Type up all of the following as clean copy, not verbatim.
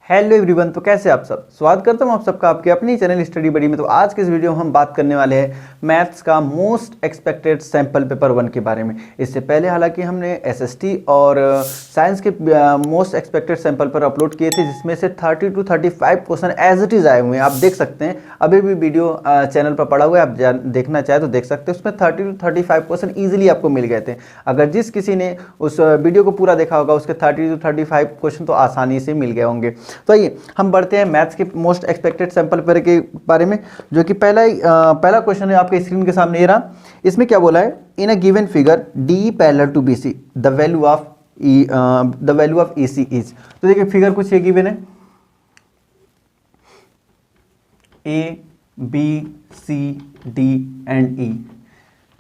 Hello everyone, तो कैसे आप सब। स्वागत करता हूं आप सबका आपके अपनी चैनल स्टडी बडी में। तो आज के इस वीडियो में हम बात करने वाले हैं मैथ्स का मोस्ट एक्सपेक्टेड सैंपल पेपर 1 के बारे में। इससे पहले हालांकि हमने एसएसटी और साइंस के मोस्ट एक्सपेक्टेड सैंपल पर अपलोड किए थे, जिसमें से 30 to 35 question as it is आए हुए हैं। आप देख सकते हैं, अभी भी वीडियो चैनल पर पड़ा हुआ है, आप देखना चाहे तो देख सकते हैं। उसमें 30 to 35 क्वेश्चन ईजिली आपको मिल गए थे। अगर जिस किसी ने उस वीडियो को पूरा देखा होगा, उसके 30 to 35 क्वेश्चन तो आसानी से मिल गए होंगे। तो आइए हम बढ़ते हैं मैथ्स के मोस्ट एक्सपेक्टेड सैंपल पेपर के बारे में, जो कि पहला क्वेश्चन है आपके स्क्रीन के सामने ये रहा। इसमें क्या बोला है, in a given figure D parallel to B C the value of E C is. तो देखिए फिगर कुछ ये गिवन है, A B C D and E.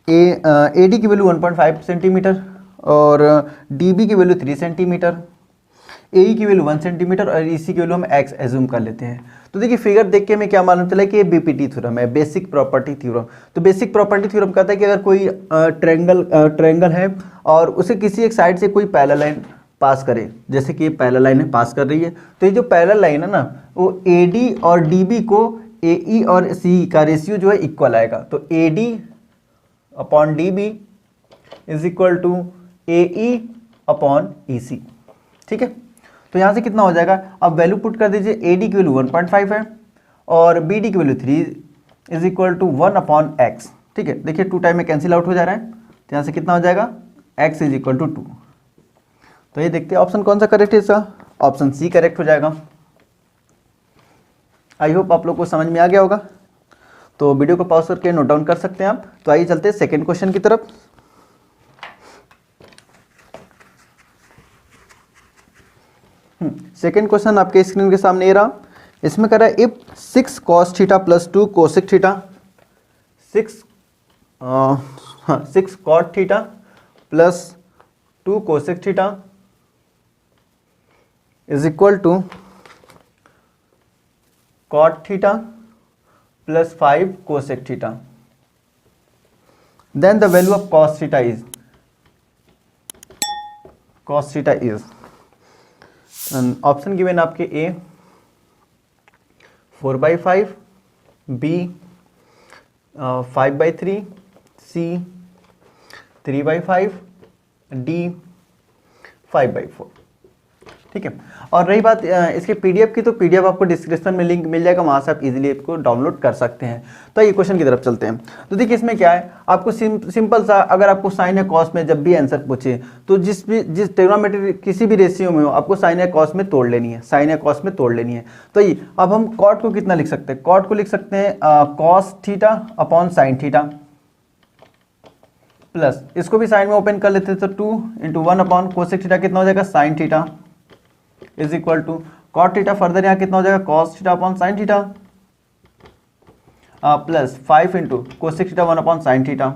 A D की वैल्यू 1.5 सेंटीमीटर और डी बी की वैल्यू 3 सेंटीमीटर, ए की value 1 centimetre और इसी की वैल्यू हम एक्स एज्यूम कर लेते हैं। तो देखिए फिगर देख के हमें क्या मालूम चला कि ये बीपीटी थ्योरम है, बेसिक प्रॉपर्टी थ्योरम। तो बेसिक प्रॉपर्टी थ्योरम कहता है कि अगर कोई ट्रायंगल है और उसे किसी एक साइड से कोई पैरेलल लाइन पास करे, जैसे कि ये पैरेलल लाइन है पास कर रही है, तो ये जो पैरेलल लाइन है ना, वो ए डी और डी बी को ए ई और सी का रेशियो जो है इक्वल आएगा। तो A D upon D B is equal to A E upon E C. ठीक है, तो यहाँ से कितना हो जाएगा, अब वैल्यू पुट कर दीजिए। ए डी की वैल्यू 1.5 है और बी डी की value 3 is equal to 1 upon x. ठीक है, देखिए 2 टाइम में कैंसिल आउट हो जा रहा है, तो यहाँ से कितना हो जाएगा, एक्स इज इक्वल टू 2। तो ये देखते हैं ऑप्शन कौन सा करेक्ट है इसका, ऑप्शन सी करेक्ट हो जाएगा। आई होप आप लोग को समझ में आ गया होगा। तो वीडियो को पॉज करके नोट डाउन कर सकते हैं आप। तो आइए चलते हैं सेकेंड क्वेश्चन की तरफ। सेकेंड क्वेश्चन आपके स्क्रीन के सामने ये रहा। इसमें कह रहा है if 6 cos theta plus 2 cosec theta 6 cot theta plus 2 cosec theta is equal to cot theta plus 5 cosec theta, then the value of cos theta is option given आपके ए 4/5, बी 5/3, सी 3/5, डी 5/4। ठीक है, और रही बात इसके PDF की, तो PDF आपको डिस्क्रिप्शन में लिंक मिल जाएगा, वहाँ से आप इजीली इसको डाउनलोड कर सकते हैं। तो ये क्वेश्चन की तरफ चलते हैं। तो देखिए इसमें क्या है, आपको सिंपल सा, अगर आपको साइन या कॉस में जब भी आंसर पूछे, तो जिस ट्रिग्नोमेट्री किसी भी रेशियो में हो, आपको साइन या कॉस में तोड़ लेनी है, साइन या कॉस में तोड़ लेनी है। तो ये अब हम कॉट को कितना लिख सकते हैं, कॉट को लिख सकते हैं cos theta upon sine theta, plus इसको भी साइन में ओपन कर लेते हैं, तो 2 × 1 अपॉन कोसेक थीटा कितना हो जाएगा, sine theta is equal to cot theta, further यहाँ कितना हो जाएगा, cos theta upon sine theta, plus 5 × cosec theta 1 upon sine theta.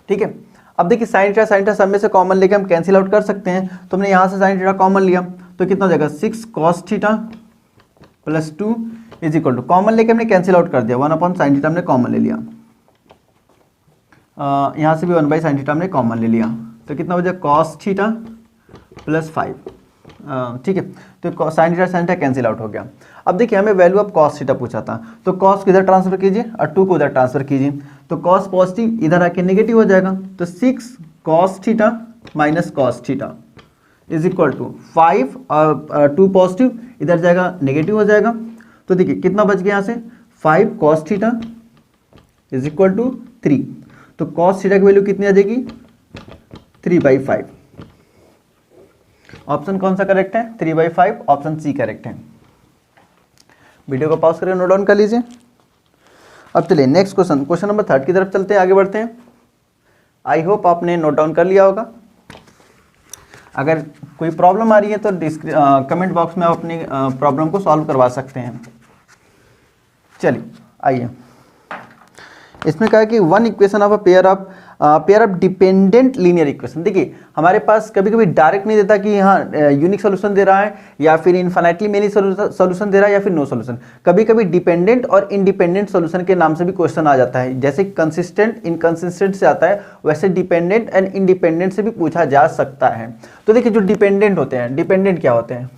ठीक है, अब देखिए साइन थीटा सब में से कॉमन लेके हम कैंसिल आउट कर सकते हैं। तो हमने यहाँ से साइन थीटा कॉमन लिया, तो कितना हो जाएगा, 6 cos theta plus 2 is equal to, common लेके हमने कैंसिल आउट कर दिया, 1 अपॉन साइन थीटा हमने कॉमन ले लिया, यहाँ से भी 1/sin थीटा हमने कॉमन ले लिया, तो कितना हो जाएगा, cos थीटा प्लस 5। ठीक है, तो साइन थीटा कैंसिल आउट हो गया। अब देखिए हमें वैल्यू ऑफ cos थीटा पूछा था, तो cos को इधर ट्रांसफर कीजिए और 2 को उधर ट्रांसफर कीजिए, तो cos पॉजिटिव इधर आके नेगेटिव हो जाएगा, तो 6 cos theta minus cos theta is equal to 5 और 2 पॉजिटिव इधर जाएगा नेगेटिव हो जाएगा। तो देखिए कितना बच गया यहाँ से, 5 cos theta is equal to 3, तो cos थीटा की वैल्यू कितनी आ जाएगी, 3/5। ऑप्शन कौन सा करेक्ट है, 3/5, ऑप्शन सी करेक्ट है। वीडियो को पॉज करके नोट डाउन कर लीजिए। अब चलिए नेक्स्ट क्वेश्चन नंबर 3 की तरफ चलते हैं, आगे बढ़ते हैं। आई होप आपने नोट डाउन कर लिया होगा। अगर कोई प्रॉब्लम आ रही है तो कमेंट बॉक्स में आप अपनी प्रॉब्लम को सॉल्व करवा सकते हैं। चलिए आइए, इसमें कहा कि one equation of a pair of dependent linear equation. देखिए हमारे पास कभी कभी डायरेक्ट नहीं देता कि यहाँ यूनिक सोल्यूशन दे रहा है या फिर इनफाइनाइटली मेनी सोल्यूशन दे रहा है या फिर नो सोल्यूशन। कभी कभी डिपेंडेंट और इंडिपेंडेंट सोल्यूशन के नाम से भी क्वेश्चन आ जाता है, जैसे कंसिस्टेंट इनकंसिस्टेंट से आता है, वैसे डिपेंडेंट एंड इंडिपेंडेंट से भी पूछा जा सकता है। तो देखिए जो डिपेंडेंट होते हैं, डिपेंडेंट क्या होते हैं,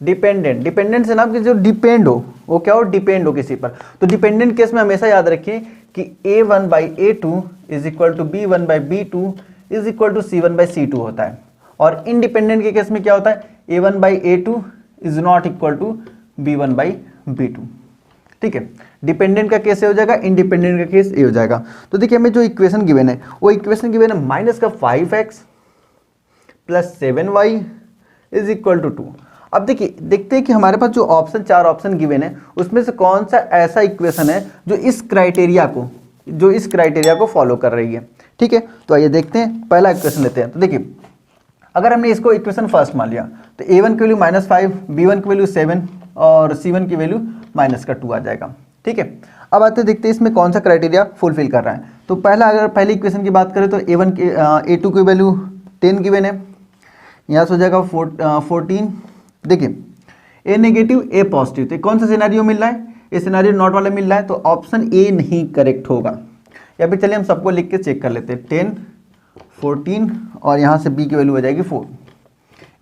डिपेंडेंट, डिपेंडेंट से नाम कि जो डिपेंड हो, वो क्या हो, डिपेंड हो किसी पर। तो डिपेंडेंट केस में हमेशा याद रखिए कि A1/A2 is equal to B1/B2 is equal to C1/C2 होता है। और इंडिपेंडेंट के केस में क्या होता है, A1/A2 is not equal to B1/B2। ठीक है, डिपेंडेंट का केस ये हो जाएगा, इंडिपेंडेंट का केस ये हो जाएगा। तो देखिए हमें जो इक्वेशन गिवन है वो इक्वेशन गिवन है माइनस का 5x plus 7y is equal to 2। अब देखिए देखते हैं कि हमारे पास जो ऑप्शन, 4 ऑप्शन गिवन है उसमें से कौन सा ऐसा इक्वेशन है जो इस क्राइटेरिया को फॉलो कर रही है। ठीक है, तो आइए देखते हैं, पहला इक्वेशन लेते हैं। तो देखिए अगर हमने इसको इक्वेशन फर्स्ट मान लिया तो A1 की वैल्यू -5, B1 की वैल्यू 7 और C1 की वैल्यू -2 आ जाएगा। ठीक है, अब आते देखते हैं इसमें कौन सा क्राइटेरिया फुलफिल कर रहा है। तो अगर पहली इक्वेशन की बात करें तो A2 की वैल्यू 10 गिवन है, यहाँ से हो जाएगा 14। देखिए A नेगेटिव A पॉजिटिव, तो कौन सा सिनेरियो मिल रहा है, ये सिनेरियो नॉट वाला मिल रहा है, तो ऑप्शन ए नहीं करेक्ट होगा। या फिर चलिए हम सबको लिख के चेक कर लेते हैं, 10, 14 और यहाँ से B की वैल्यू हो जाएगी 4।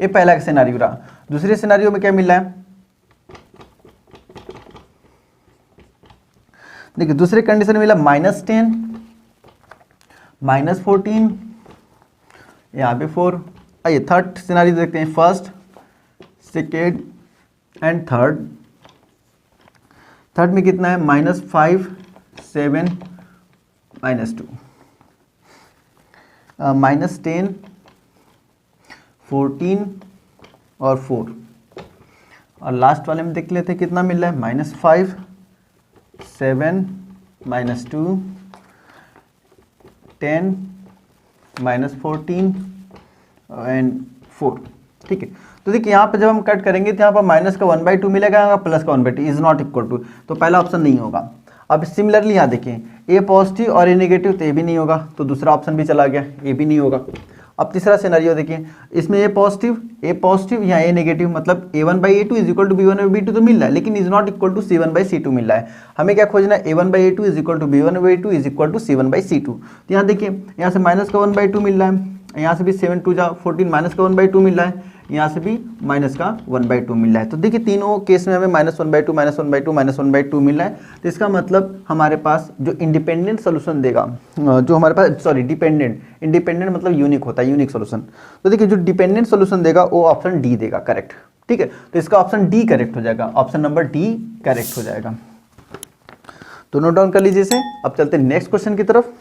ये पहला सिनेरियो रहा। दूसरे सिनेरियो में क्या मिल रहा है, देखिए दूसरे कंडीशन मिला -10, -14, यहाँ पे 4। आइए थर्ड सिनेरियो देखते हैं, first, second and third. Third में कितना है, -5, 7, -2, -10, 14 और 4। और लास्ट वाले में देख लेते हैं कितना मिल रहा है, -5, 7, -2, 10, -14 एंड 4। ठीक है, तो देखिए यहाँ पे जब हम कट करेंगे तो यहाँ पर माइनस का 1/2 मिलेगा, प्लस का 1/2 इज नॉट इक्वल टू, तो पहला ऑप्शन नहीं होगा। अब सिमिलरली यहाँ देखिए A पॉजिटिव और A नेगेटिव, तो A भी नहीं होगा, तो दूसरा ऑप्शन भी चला गया, A भी नहीं होगा। अब तीसरा सिनेरियो देखिए, इसमें A पॉजिटिव यहाँ A नेगेटिव, मतलब A1/A2 is equal to B1/B2 तो मिल रहा है, लेकिन is not equal to C1/C2 मिल रहा है। हमें क्या खोजना है, A1/A2 is equal to B1/B2 is equal to C1/C2। तो यहाँ देखिए यहाँ से माइनस का 1/2 मिल रहा है, यहाँ से भी 7 2 14 माइनस का 1/2 मिल रहा है, यहाँ से भी माइनस का 1/2 मिल रहा है। तो देखिए तीनों केस में हमें -1/2 -1/2 मिल रहा है। तो इसका मतलब हमारे पास जो इंडिपेंडेंट सोल्यूशन देगा, जो हमारे पास इंडिपेंडेंट मतलब यूनिक होता है, यूनिक सोल्यूशन। तो देखिए जो डिपेंडेंट सोल्यूशन देगा वो ऑप्शन डी देगा करेक्ट। ठीक है, तो इसका ऑप्शन डी करेक्ट हो जाएगा, ऑप्शन नंबर डी करेक्ट हो जाएगा। तो नोट डाउन कर लीजिए इसे। अब चलते हैं नेक्स्ट क्वेश्चन की तरफ,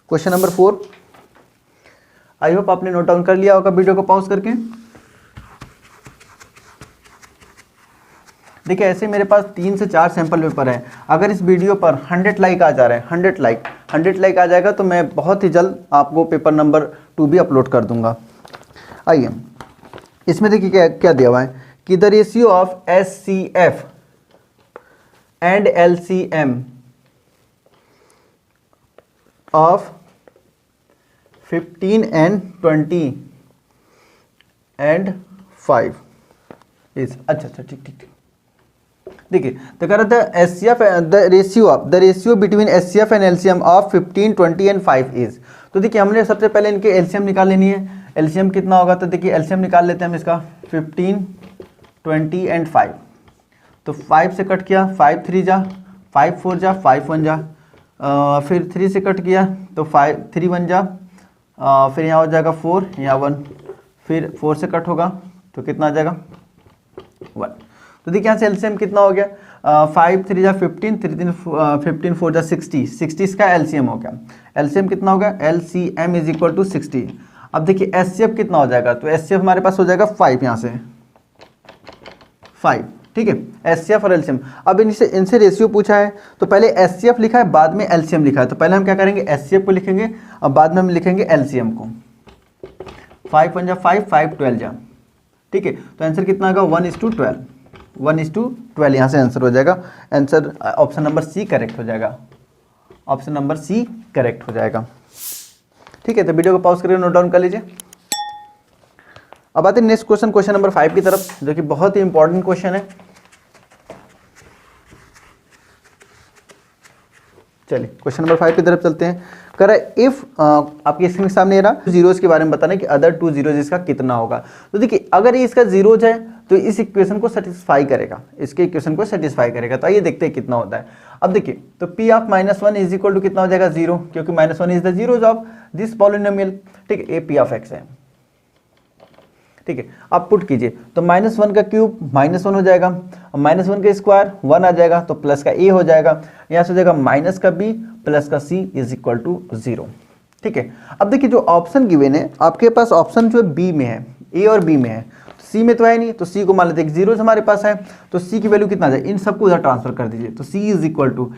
क्वेश्चन नंबर 4। आई होप आपने नोट डाउन कर लिया होगा वीडियो को पॉज करके। देखिए ऐसे मेरे पास 3 से 4 सैंपल पेपर है। अगर इस वीडियो पर 100 लाइक आ जा रहे हैं, 100 लाइक आ जाएगा तो मैं बहुत ही जल्द आपको पेपर नंबर 2 भी अपलोड कर दूंगा। आइए इसमें देखिए क्या दिया हुआ है कि the ratio of SCF and LCM of 15 and 20 and 5 is, अच्छा ठीक। देखिए तो कह रहा था SCF the ratio between SCF and LCM of 15, 20 and 5 is. तो देखिए हमने सबसे पहले इनके LCM निकाल लेनी है। LCM कितना होगा, तो देखिए LCM निकाल लेते हैं हम इसका, 15, 20 एंड 5। तो 5 से कट किया, 5 3 जा, 5 4 जा, 5 1 जा, फिर 3 से कट किया तो 5 3 1 जा, फिर यहाँ हो जाएगा 4, यहाँ 1, फिर 4 से कट होगा तो कितना आ जाएगा 1। तो देखिए यहाँ से एलसीएम कितना हो गया, 5 3 जा 15, 15 4 जा 60 इसका एलसीएम हो गया। एलसीएम कितना होगा, एलसीएम इज इक्वल टू 60। अब देखिए एचसीएफ कितना हो जाएगा, तो एचसीएफ हमारे पास हो जाएगा 5, यहाँ से 5। ठीक है, एचसीएफ और एलसीएम। अब इनसे रेशियो पूछा है तो पहले एचसीएफ लिखा है, बाद में एलसीएम लिखा है, तो पहले हम क्या करेंगे एचसीएफ को लिखेंगे और बाद में हम लिखेंगे एलसीएम को। 5 1 जा 5, 5 12 जा। ठीक है, तो आंसर कितना आएगा 1:12, 1:12 यहाँ से आंसर हो जाएगा। Answer option number C correct हो जाएगा, ऑप्शन नंबर सी करेक्ट हो जाएगा। ठीक है, तो वीडियो को पॉज करके नोट डाउन कर लीजिए। अब आते हैं नेक्स्ट क्वेश्चन, क्वेश्चन नंबर 5 की तरफ, जो कि बहुत ही इंपॉर्टेंट क्वेश्चन है। चलिए क्वेश्चन नंबर 5 की तरफ चलते हैं। कह रहा है इफ आपकी स्क्रीन के सामने रहा जीरोज के बारे में बताना कि अदर 2 जीरोज इसका कितना होगा। तो देखिए अगर ये इसका जीरोज है तो इस इक्वेशन को सेटिस्फाई करेगा, इसके इक्वेशन को सेटिस्फाई करेगा। तो आइए देखते हैं कितना होता है। अब देखिए तो p of -1 is equal to कितना हो जाएगा 0, क्योंकि -1 is the zeros of this polynomial. ठीक है, ये p ऑफ x है। ठीक है, आप पुट कीजिए तो -1 का क्यूब -1 हो जाएगा, -1 का स्क्वायर 1 आ जाएगा, तो प्लस का a हो जाएगा, यहाँ से हो जाएगा माइनस का b प्लस का c इज इक्वल टू 0। ठीक है, अब देखिए जो ऑप्शन गिवन है आपके पास, ऑप्शन जो b में है, a और b में है, c में तो है नहीं, तो c को मान लेते हैं जीरो हमारे पास है, तो c की वैल्यू कितना आ जाए, इन सबको उधर ट्रांसफर कर दीजिए। तो c इज इक्वल टू,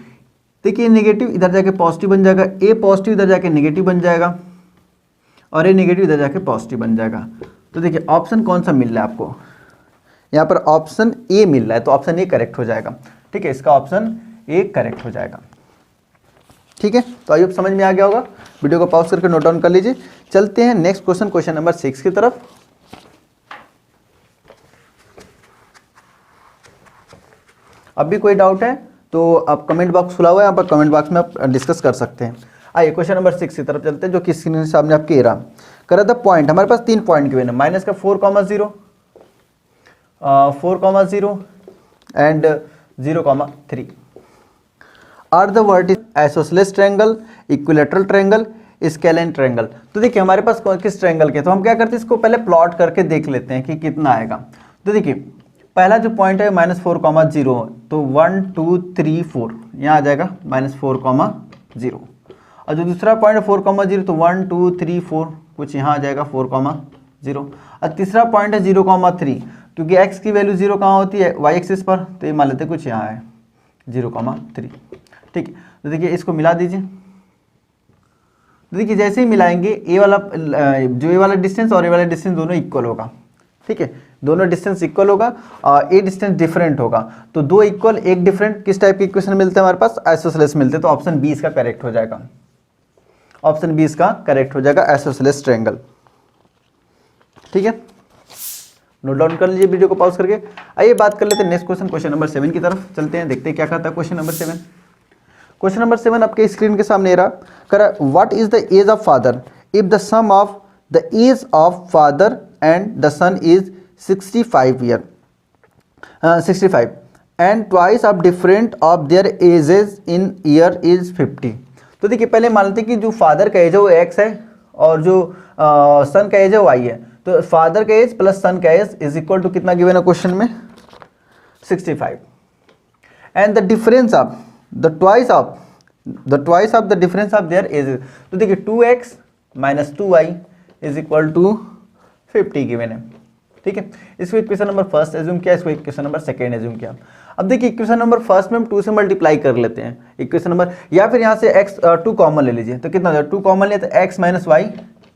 देखिए नेगेटिव इधर जाके पॉजिटिव बन जाएगा, a पॉजिटिव इधर जाके नेगेटिव बन जाएगा, और a नेगेटिव इधर जाके पॉजिटिव बन जाएगा। तो देखिए ऑप्शन कौन सा मिल रहा है आपको, यहाँ पर ऑप्शन ए मिल रहा है, तो ऑप्शन ए करेक्ट हो जाएगा। ठीक है, इसका ऑप्शन ए करेक्ट हो जाएगा। ठीक है, तो आइए समझ में आ गया होगा। वीडियो को पॉज करके नोट डाउन कर लीजिए। चलते हैं नेक्स्ट क्वेश्चन, क्वेश्चन नंबर 6 की तरफ। अब भी कोई डाउट है तो आप कमेंट बॉक्स खुला हुआ है, यहाँ पर कमेंट बॉक्स में आप डिस्कस कर सकते हैं। आइए क्वेश्चन नंबर 6 की तरफ चलते हैं, जो कि स्क्रीन के सामने आपके रहा। कर द पॉइंट, हमारे पास 3 पॉइंट गिवन है, माइनस का 4,0 4,0 and 0,3 are the vertices isosceles triangle, equilateral triangle, scalene triangle. तो देखिए हमारे पास किस ट्रायंगल के, तो हम क्या करते हैं इसको पहले प्लॉट करके देख लेते हैं कि कितना आएगा। तो देखिए पहला जो पॉइंट है -4,0, तो 1 2 3 4 यहाँ आ जाएगा -4,0, और जो दूसरा पॉइंट है 4,0, तो 1 2 3 4 कुछ यहाँ आ जाएगा 4,0, और तीसरा पॉइंट है 0,3, क्योंकि x की वैल्यू 0 कहाँ होती है, y एक्सिस पर, तो ये मान लेते हैं कुछ यहाँ है 0,3। ठीक है, तो देखिए इसको मिला दीजिए। तो देखिए जैसे ही मिलाएंगे ए वाला, जो ए वाला डिस्टेंस और ए वाला डिस्टेंस दोनों इक्वल होगा। ठीक है, दोनों डिस्टेंस इक्वल होगा और ए डिस्टेंस डिफरेंट होगा, तो 2 इक्वल 1 डिफरेंट, किस टाइप के इक्वेशन मिलते हैं हमारे पास, आइसोसेलेस मिलते हैं। तो ऑप्शन बी इसका करेक्ट हो जाएगा, ऑप्शन बी इसका करेक्ट हो जाएगा, आइसोसेलेस ट्रायंगल। ठीक है, नोट डाउन कर लीजिए वीडियो को पॉज करके। आइए बात कर लेते हैं नेक्स्ट क्वेश्चन, क्वेश्चन नंबर 7 की तरफ चलते हैं, देखते हैं क्या कहता है क्वेश्चन नंबर 7। क्वेश्चन नंबर 7 आपके स्क्रीन के सामने रहा, करा what is the age of father if the sum of the age of father and the son is 65 and twice of different of their ages in year is 50। तो देखिए पहले मान लेते हैं कि जो फादर का एज है वो x है और जो सन का एज है वो y है। तो फादर का एज प्लस सन का एज इज इक्वल टू कितना गिवन है क्वेश्चन में, 65, and the difference of the twice of the difference of their ages. तो देखिए 2x minus 2y is equal to 50 given है। ठीक है, इसको इक्वेशन नंबर फर्स्ट एज्यूम किया, इसको इक्वेशन नंबर सेकेंड एज्यूम किया। अब देखिए इक्वेशन नंबर फर्स्ट में हम 2 से मल्टीप्लाई कर लेते हैं इक्वेशन नंबर, या फिर यहाँ से x 2 कॉमन ले लीजिए, तो कितना हो जाएगा, 2 कॉमन लिया तो x minus y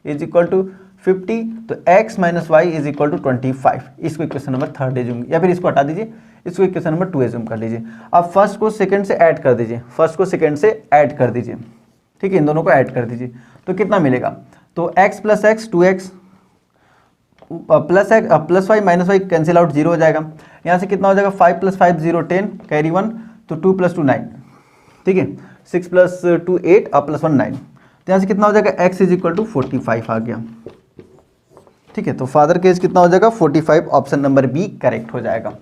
is equal to 50, तो x minus y is equal to 25। इसको इक्वेशन नंबर थर्ड एज्यूम, या फिर इसको हटा दीजिए, इसको इक्वेशन नंबर 2 एज्यूम कर लीजिए। अब फर्स्ट को सेकंड से ऐड कर दीजिए, फर्स्ट को सेकंड से ऐड कर दीजिए। ठीक है, इन दोनों को ऐड कर दीजिए, तो कितना मिलेगा, तो x plus x 2x plus y minus y cancel out 0 हो जाएगा। यहाँ से कितना हो जाएगा, 5 + 5 0 10 कैरी 1, तो 2 + 2 9। ठीक है, 6 + 2 8 और +1 9, तो यहाँ से कितना हो जाएगा, x इज इक्वल टू 45 आ गया। ठीक है, तो फादर का एज कितना हो जाएगा 45, ऑप्शन नंबर बी करेक्ट हो जाएगा।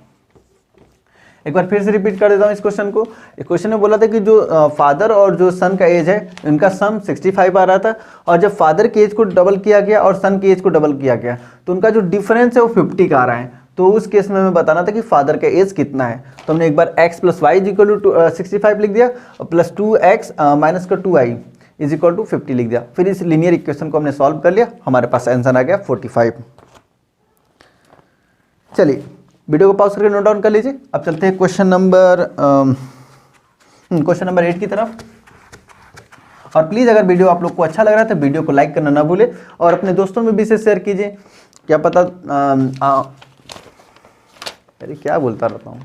एक बार फिर से रिपीट कर देता हूँ इस क्वेश्चन को। इस क्वेश्चन में बोला था कि जो फादर और जो सन का एज है इनका सम 65 आ रहा था, और जब फादर के एज को डबल किया गया और सन के एज को डबल किया गया तो उनका जो डिफरेंस है वो 50 का आ रहा है। तो उस केस में हमें बताना था कि फादर का एज कितना है, तो हमने एक बार x plus y is equal to 65 लिख दिया, और प्लस 2x माइनस का 2y इज इक्वल टू 50 लिख दिया। फिर इस लीनियर इक्वेशन को हमने सॉल्व कर लिया, हमारे पास आंसर आ गया 45। चलिए वीडियो को पॉज करके नोट डाउन कर लीजिए। अब चलते हैं क्वेश्चन नंबर 8 की तरफ। और प्लीज़ अगर वीडियो आप लोग को अच्छा लग रहा है तो वीडियो को लाइक करना ना भूले, और अपने दोस्तों में भी इसे शेयर कीजिए। क्या पता अरे क्या बोलता रहता हूँ।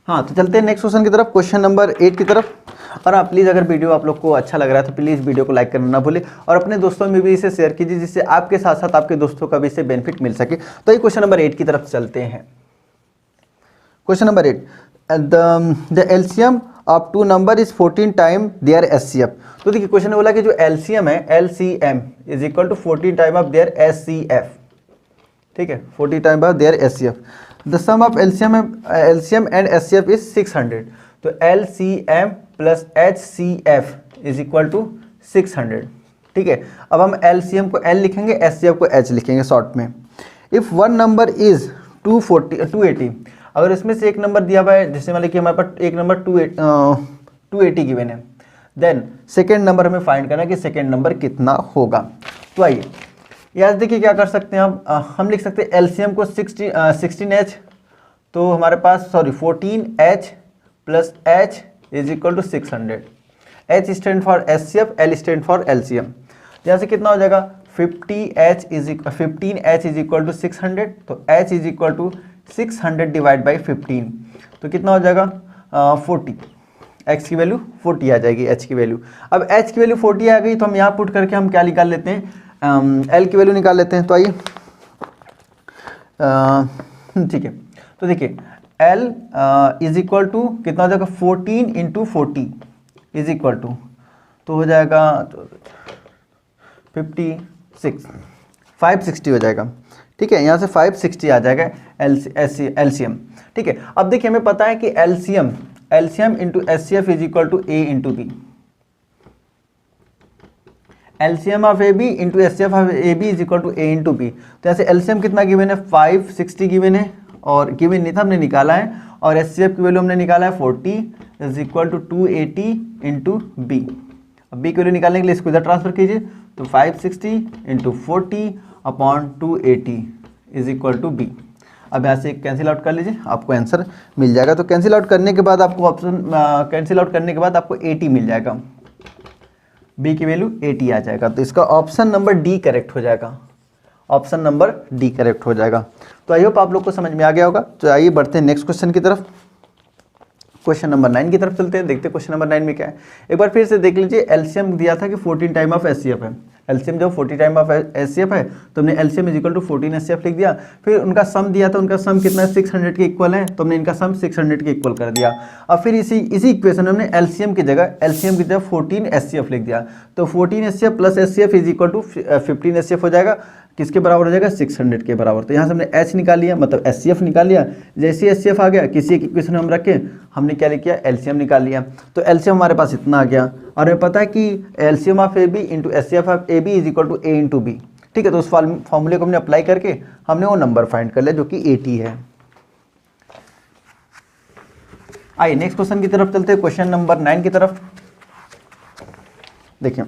हाँ, तो चलते हैं नेक्स्ट क्वेश्चन की तरफ, क्वेश्चन नंबर 8 की तरफ। और आप प्लीज़ अगर वीडियो आप लोग को अच्छा लग रहा है तो प्लीज़ वीडियो को लाइक करना ना भूलें, और अपने दोस्तों में भी इसे शेयर कीजिए, जिससे आपके साथ साथ आपके दोस्तों का भी इससे बेनिफिट मिल सके। तो ये क्वेश्चन नंबर 8 की तरफ चलते हैं। Question number 8, the LCM of two number is 14 time their HCF. तो देखिए क्वेश्चन बोला कि जो एलसीएम है, LCM is equal to 14 time of their HCF, ठीक है, 40 time of their HCF. The sum of LCM and HCF is 600। तो LCM plus HCF is equal to 600, ठीक है। अब हम एलसीएम को एल लिखेंगे, एचसीएफ को एच लिखेंगे शॉर्ट में। इफ वन नंबर इज 280, अगर इसमें से एक नंबर दिया हुआ है, जैसे मान लीजिए हमारे पास एक नंबर 280 गिवन है, देन सेकेंड नंबर हमें फाइंड करना है कि सेकेंड नंबर कितना होगा। तो आइए यार देखिए क्या कर सकते हैं हम लिख सकते हैं एलसीएम को 16H, तो हमारे पास 14H प्लस H is equal to 600। H stand for HCF, L stand for LCM. यहाँ से कितना हो जाएगा 15H इज इक्वल टू 600, तो H is equal to 600 by बाई 15, तो कितना हो जाएगा 40। X की वैल्यू 40 आ जाएगी, H की वैल्यू। अब H की वैल्यू 40 आ गई तो हम यहाँ पुट करके हम क्या निकाल लेते हैं, L की वैल्यू निकाल लेते हैं। तो आइए ठीक है, तो देखिए L इज इक्वल टू कितना हो जाएगा 14 इंटू 40 इज इक्वल टू, तो हो जाएगा 560 हो जाएगा, ठीक है। यहाँ से 560 आ जाएगा एलसीएम, ठीक है। अब देखिए हमें पता है कि LCM into HCF is equal to A into B. LCM of A B into HCF of A B is equal to A into B. तो ऐसे एलसीएम कितना गिवन है 560 गिवन है, और गिवन नहीं था हमने निकाला है, और एचसीएफ की वैल्यू हमने निकाला है 40 is equal to 280 into B. अब बी की वैल्यू निकालने के लिए इसको इधर ट्रांसफर कीजिए, तो 560 into 40 upon 280 is equal to B. अब यहाँ से कैंसिल आउट कर लीजिए, आपको आंसर मिल जाएगा। तो कैंसिल आउट करने के बाद आपको कैंसिल आउट करने के बाद आपको 80 मिल जाएगा, बी की वैल्यू 80 आ जाएगा। तो इसका ऑप्शन नंबर डी करेक्ट हो जाएगा, ऑप्शन नंबर डी करेक्ट हो जाएगा। तो आई होप आप लोग को समझ में आ गया होगा। तो आइए बढ़ते हैं नेक्स्ट क्वेश्चन की तरफ, क्वेश्चन नंबर 9 की तरफ चलते हैं, देखते हैं क्वेश्चन नंबर 9 में क्या है। एक बार फिर से देख लीजिए, एलसीएम दिया था कि 14 टाइम ऑफ एचसीएफ है। एलसीएम जब 40 टाइम ऑफ एचसीएफ है तो हमने LCM is equal to 14 HCF लिख दिया। फिर उनका सम दिया था, उनका सम कितना है 600 के इक्वल है, तो हमने इनका सम 600 के इक्वल कर दिया। अब फिर इसी इक्वेशन में हमने एलसीएम की जगह 14 एचसीएफ लिख दिया। तो 14 HCF plus HCF is equal to 15 HCF हो जाएगा, किसके बराबर हो जाएगा 600 के बराबर। तो यहाँ से हमने H निकाल लिया, मतलब एचसीएफ निकाल लिया। जैसे ही एचसीएफ आ गया किसी एक इक्वेशन में हम रखे, हमने क्या लिख किया एलसीएम निकाल लिया। तो एलसीएम हमारे पास इतना आ गया, और हमें पता है कि LCM of A B into HCF of A B is equal to A into B, ठीक है। तो उस फॉर्मूले को हमने अप्लाई करके हमने वो नंबर फाइंड कर लिया जो कि 80 है। आइए नेक्स्ट क्वेश्चन की तरफ चलते हैं, क्वेश्चन नंबर 9 की तरफ। देखिए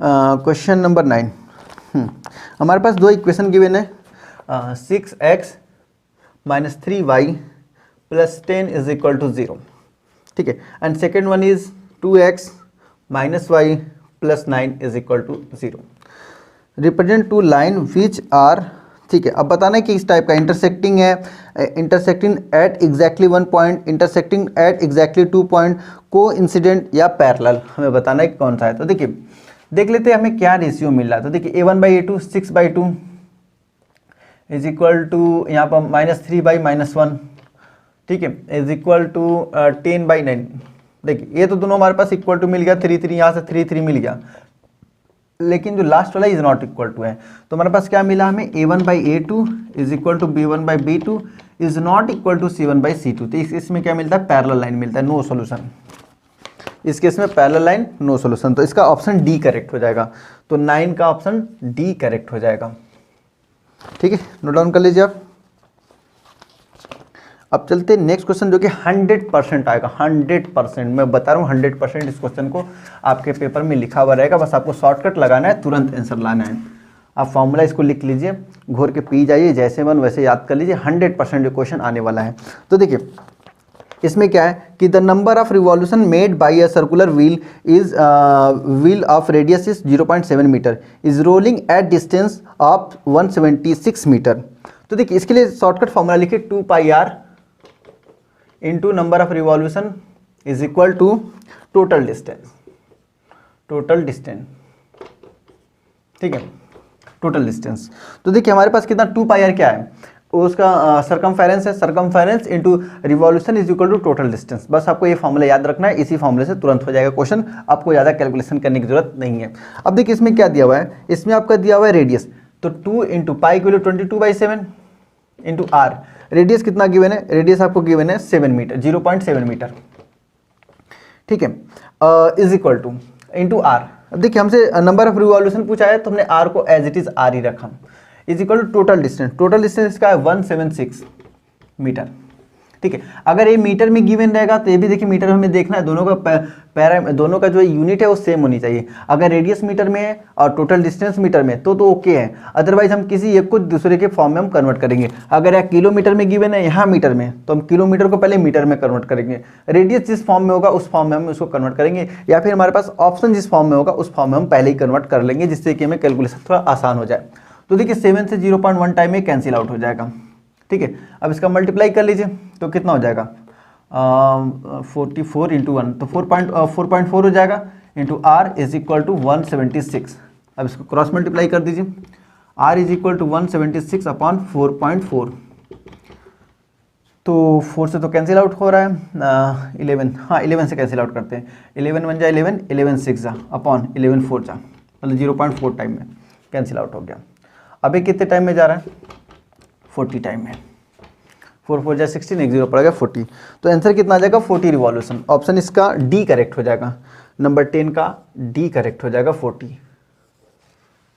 क्वेश्चन नंबर 9, हमारे पास दो इक्वेशन गिवन है, 6x minus 3y plus 10 is equal to 0, ठीक है। And second one is 2x minus y plus 9 is equal to 0। Represent two line which are, ठीक है। अब बताना है कि इस टाइप का इंटरसेक्टिंग है, intersecting at exactly 1 point, intersecting at exactly 2 point, को इंसिडेंट या पैरेलल, हमें बताना है कि कौन सा है। तो देखिए देख लेते हैं हमें क्या रेशियो मिल रहा है। तो देखिए a1/a2 6/2 इज इक्वल टू यहाँ पर -3/-1, ठीक है, इज इक्वल टू 10/9। देखिए ये तो दोनों हमारे पास इक्वल टू मिल गया, 3 यहाँ से 3 मिल गया, लेकिन जो लास्ट वाला इज नॉट इक्वल टू है। तो हमारे पास क्या मिला हमें a1/a2 is equal to b1/b2 is not equal to c1/c2। तो इसमें क्या मिलता है पैरेलल लाइन मिलता है, नो सोल्यूशन। इस केस में पैरेलल लाइन नो सोल्यूशन, तो इसका ऑप्शन डी करेक्ट हो जाएगा। तो 9 का ऑप्शन डी करेक्ट हो जाएगा, ठीक है, नोट डाउन कर लीजिए आप। अब चलते हैं नेक्स्ट क्वेश्चन जो कि 100% आएगा, 100%, मैं बता रहा हूँ 100% इस क्वेश्चन को आपके पेपर में लिखा हुआ रहेगा, बस आपको शॉर्टकट लगाना है, तुरंत आंसर लाना है। आप फॉर्मूला इसको लिख लीजिए, घोर के पी जाइए, जैसे मन वैसे याद कर लीजिए, 100% ये क्वेश्चन आने वाला है। तो देखिए इसमें क्या है कि the number of revolution made by a circular wheel is wheel of radius is 0.7 metre is rolling at distance of 176 metre. तो देखिए इसके लिए शॉर्टकट फॉर्मूला लिखिए 2πr into number of revolution is equal to total distance, ठीक है, total distance. तो देखिए हमारे पास कितना 2πr क्या है, उसका सरकमफेरेंस है, circumference into revolution is equal to total distance. बस आपको ये फॉर्मूला याद रखना है, इसी फॉर्मूले से तुरंत हो जाएगा क्वेश्चन, आपको ज़्यादा कैलकुलेशन करने की जरूरत नहीं है। अब देखिए इसमें क्या दिया हुआ है, इसमें आपका दिया हुआ है रेडियस, तो 2 इंटू पाई की वैल्यू 22/7 इंटू आर, रेडियस कितना गिवन है, रेडियस आपको गिवन है 7 मीटर, 0.7 मीटर, ठीक है, is equal to into r. अब देखिए हमसे नंबर ऑफ रिवॉल्यूशन पूछा है तो हमने आर को एज इट इज आर ही रखा, is equal to total distance, total distance इसका है 176 मीटर, ठीक है। अगर ये मीटर में गिवन रहेगा तो ये भी देखिए मीटर में हमें देखना है, दोनों का दोनों का जो यूनिट है वो सेम होनी चाहिए। अगर रेडियस मीटर में है और टोटल डिस्टेंस मीटर में तो ओके है, अदरवाइज हम किसी एक को दूसरे के फॉर्म में हम कन्वर्ट करेंगे। अगर यहाँ किलोमीटर में गिवन है, यहाँ मीटर में, तो हम किलोमीटर को पहले मीटर में कन्वर्ट करेंगे, रेडियस जिस फॉर्म में होगा उस फॉर्म में हम उसको कन्वर्ट करेंगे, या फिर हमारे पास ऑप्शन जिस फॉर्म में होगा उस फॉर्म में हम पहले ही कन्वर्ट कर लेंगे, जिससे कि हमें कैलकुलेशन थोड़ा आसान हो जाए। तो देखिए 7 से 0.1 टाइम में कैंसिल आउट हो जाएगा, ठीक है। अब इसका मल्टीप्लाई कर लीजिए तो कितना हो जाएगा, 44 इंटू 1 तो 4.4 हो जाएगा, into r is equal to 176। अब इसको क्रॉस मल्टीप्लाई कर दीजिए, r is equal to 176 upon 4.4, तो 4 से तो कैंसिल आउट हो रहा है, 11, हाँ 11 से कैंसिल आउट करते हैं, 11 1 जा 11, 11 6 जा अपॉन 11 4 जा, मतलब 0.4 टाइम में कैंसिल आउट हो गया। अब ये कितने टाइम में जा रहा है, 40 टाइम में, 4 4 जा 16, 1 0 पड़ेगा 40, तो आंसर कितना आ जाएगा 40 रिवॉल्यूशन। ऑप्शन इसका डी करेक्ट हो जाएगा, नंबर 10 का डी करेक्ट हो जाएगा 40,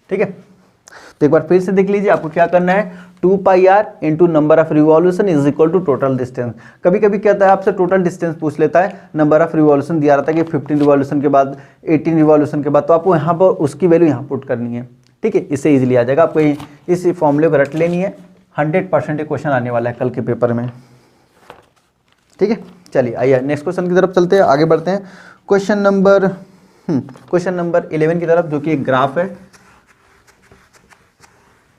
ठीक है। तो एक बार फिर से देख लीजिए, आपको क्या करना है, 2 pi R into number of revolution is equal to total distance. कभी कभी क्या होता है आपसे टोटल डिस्टेंस पूछ लेता है, नंबर ऑफ रिवॉल्यूशन दिया रहता है कि 15 रिवॉल्यूशन के बाद, 18 रिवॉल्यूशन के बाद, तो आपको यहाँ पर उसकी वैल्यू यहाँ पुट करनी है, ठीक है, इससे इजीली आ जाएगा। आपको इस फॉर्मूले को रट लेनी है, 100% ये क्वेश्चन आने वाला है कल के पेपर में, ठीक है। चलिए आइए नेक्स्ट क्वेश्चन की तरफ चलते हैं, आगे बढ़ते हैं। क्वेश्चन नंबर 11 की तरफ, जो कि एक ग्राफ है।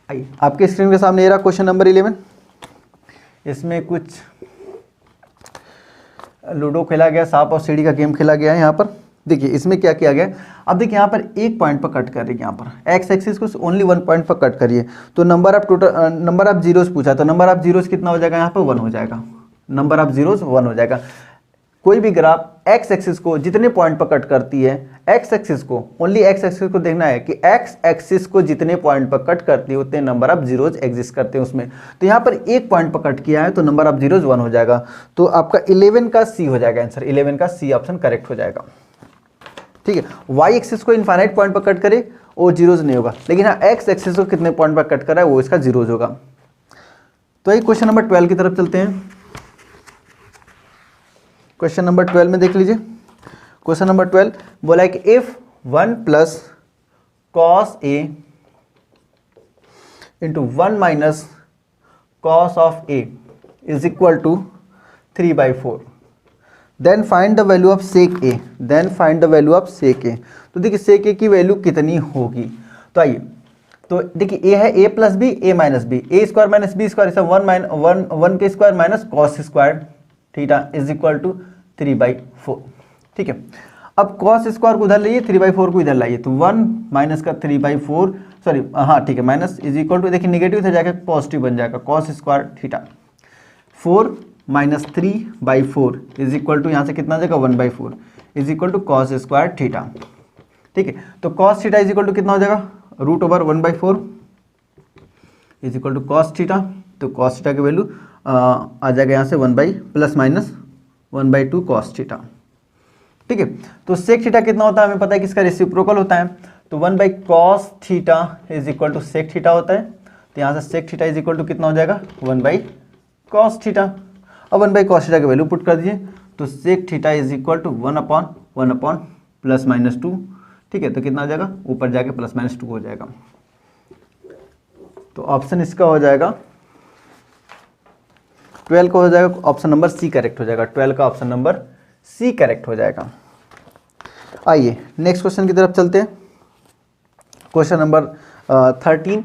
आइए आपके स्क्रीन के सामने ये रहा क्वेश्चन नंबर 11। इसमें कुछ लूडो खेला गया, सांप और सीढ़ी का गेम खेला गया है। यहाँ पर देखिए इसमें क्या किया गया, अब देखिए यहाँ पर एक पॉइंट पर कट करिए, यहाँ पर एक्स एक्सिस को ओनली 1 पॉइंट पर कट करिए, तो नंबर ऑफ जीरोस पूछा, तो नंबर ऑफ जीरोस कितना हो जाएगा, यहाँ पर 1 हो जाएगा, नंबर ऑफ जीरोस 1 हो जाएगा। कोई भी ग्राफ एक्स एक्सिस को जितने पॉइंट पर कट करती है, एक्स एक्सिस को ओनली एक्स एक्सिस को देखना है कि एक्स एक्सिस को जितने पॉइंट पर कट करती है उतने नंबर ऑफ जीरोज एग्जिस्ट करते हैं उसमें। तो यहाँ पर एक पॉइंट पर कट किया है तो नंबर ऑफ जीरोज 1 हो जाएगा, तो आपका 11 का सी हो जाएगा आंसर, 11 का सी ऑप्शन करेक्ट हो जाएगा, ठीक है। वाई एक्सिस को इनफाइनाइट पॉइंट पर कट करे वो जीरोज नहीं होगा, लेकिन हाँ एक्स एक्सिस को कितने पॉइंट पर कट करा है वो इसका जीरोज होगा। तो ये क्वेश्चन नंबर 12 की तरफ चलते हैं। क्वेश्चन नंबर 12 में देख लीजिए, क्वेश्चन नंबर 12 बोला है कि if 1 plus cos A into 1 minus cos of A is equal to 3/4, then find the value of sec A, then find the value of sec A. तो देखिए सेक ए की वैल्यू कितनी होगी, तो आइए, तो देखिए ए है a plus b, a minus b, a square minus b square, 1 के square minus cos square theta is equal to 3/4, ठीक है। अब कॉस स्क्वायर को उधर लाइए, 3/4 को इधर लाइए, तो 1 माइनस का 3/4, सॉरी हाँ ठीक है, माइनस इज इक्वल टू, देखिए निगेटिव था जाकर पॉजिटिव बन जाएगा, cos square theta 4 minus 3/4 is equal to, यहाँ से कितना आ जाएगा 1/4 is equal to cos square theta, ठीक है। तो cos theta is equal to कितना हो जाएगा, √1/4 is equal to cos theta, तो कॉस थीटा की वैल्यू आ जाएगा यहाँ से 1/2 कॉस थीटा, ठीक है। तो सेक थीटा कितना होता है हमें पता है कि इसका रेसिप्रोकल होता है, तो 1/cos theta is equal to sec theta होता है, तो यहाँ से sec theta is equal to कितना हो जाएगा 1/cos थीटा। अब 1/cos थीटा की वैल्यू पुट कर दीजिए, तो sec theta is equal to 1/1 +-2, ठीक है। तो कितना हो जाएगा, ऊपर जाके +-2 हो जाएगा, तो ऑप्शन इसका हो जाएगा 12 का हो जाएगा ऑप्शन नंबर सी करेक्ट हो जाएगा, 12 का ऑप्शन नंबर सी करेक्ट हो जाएगा। आइए नेक्स्ट क्वेश्चन की तरफ चलते हैं, क्वेश्चन नंबर 13।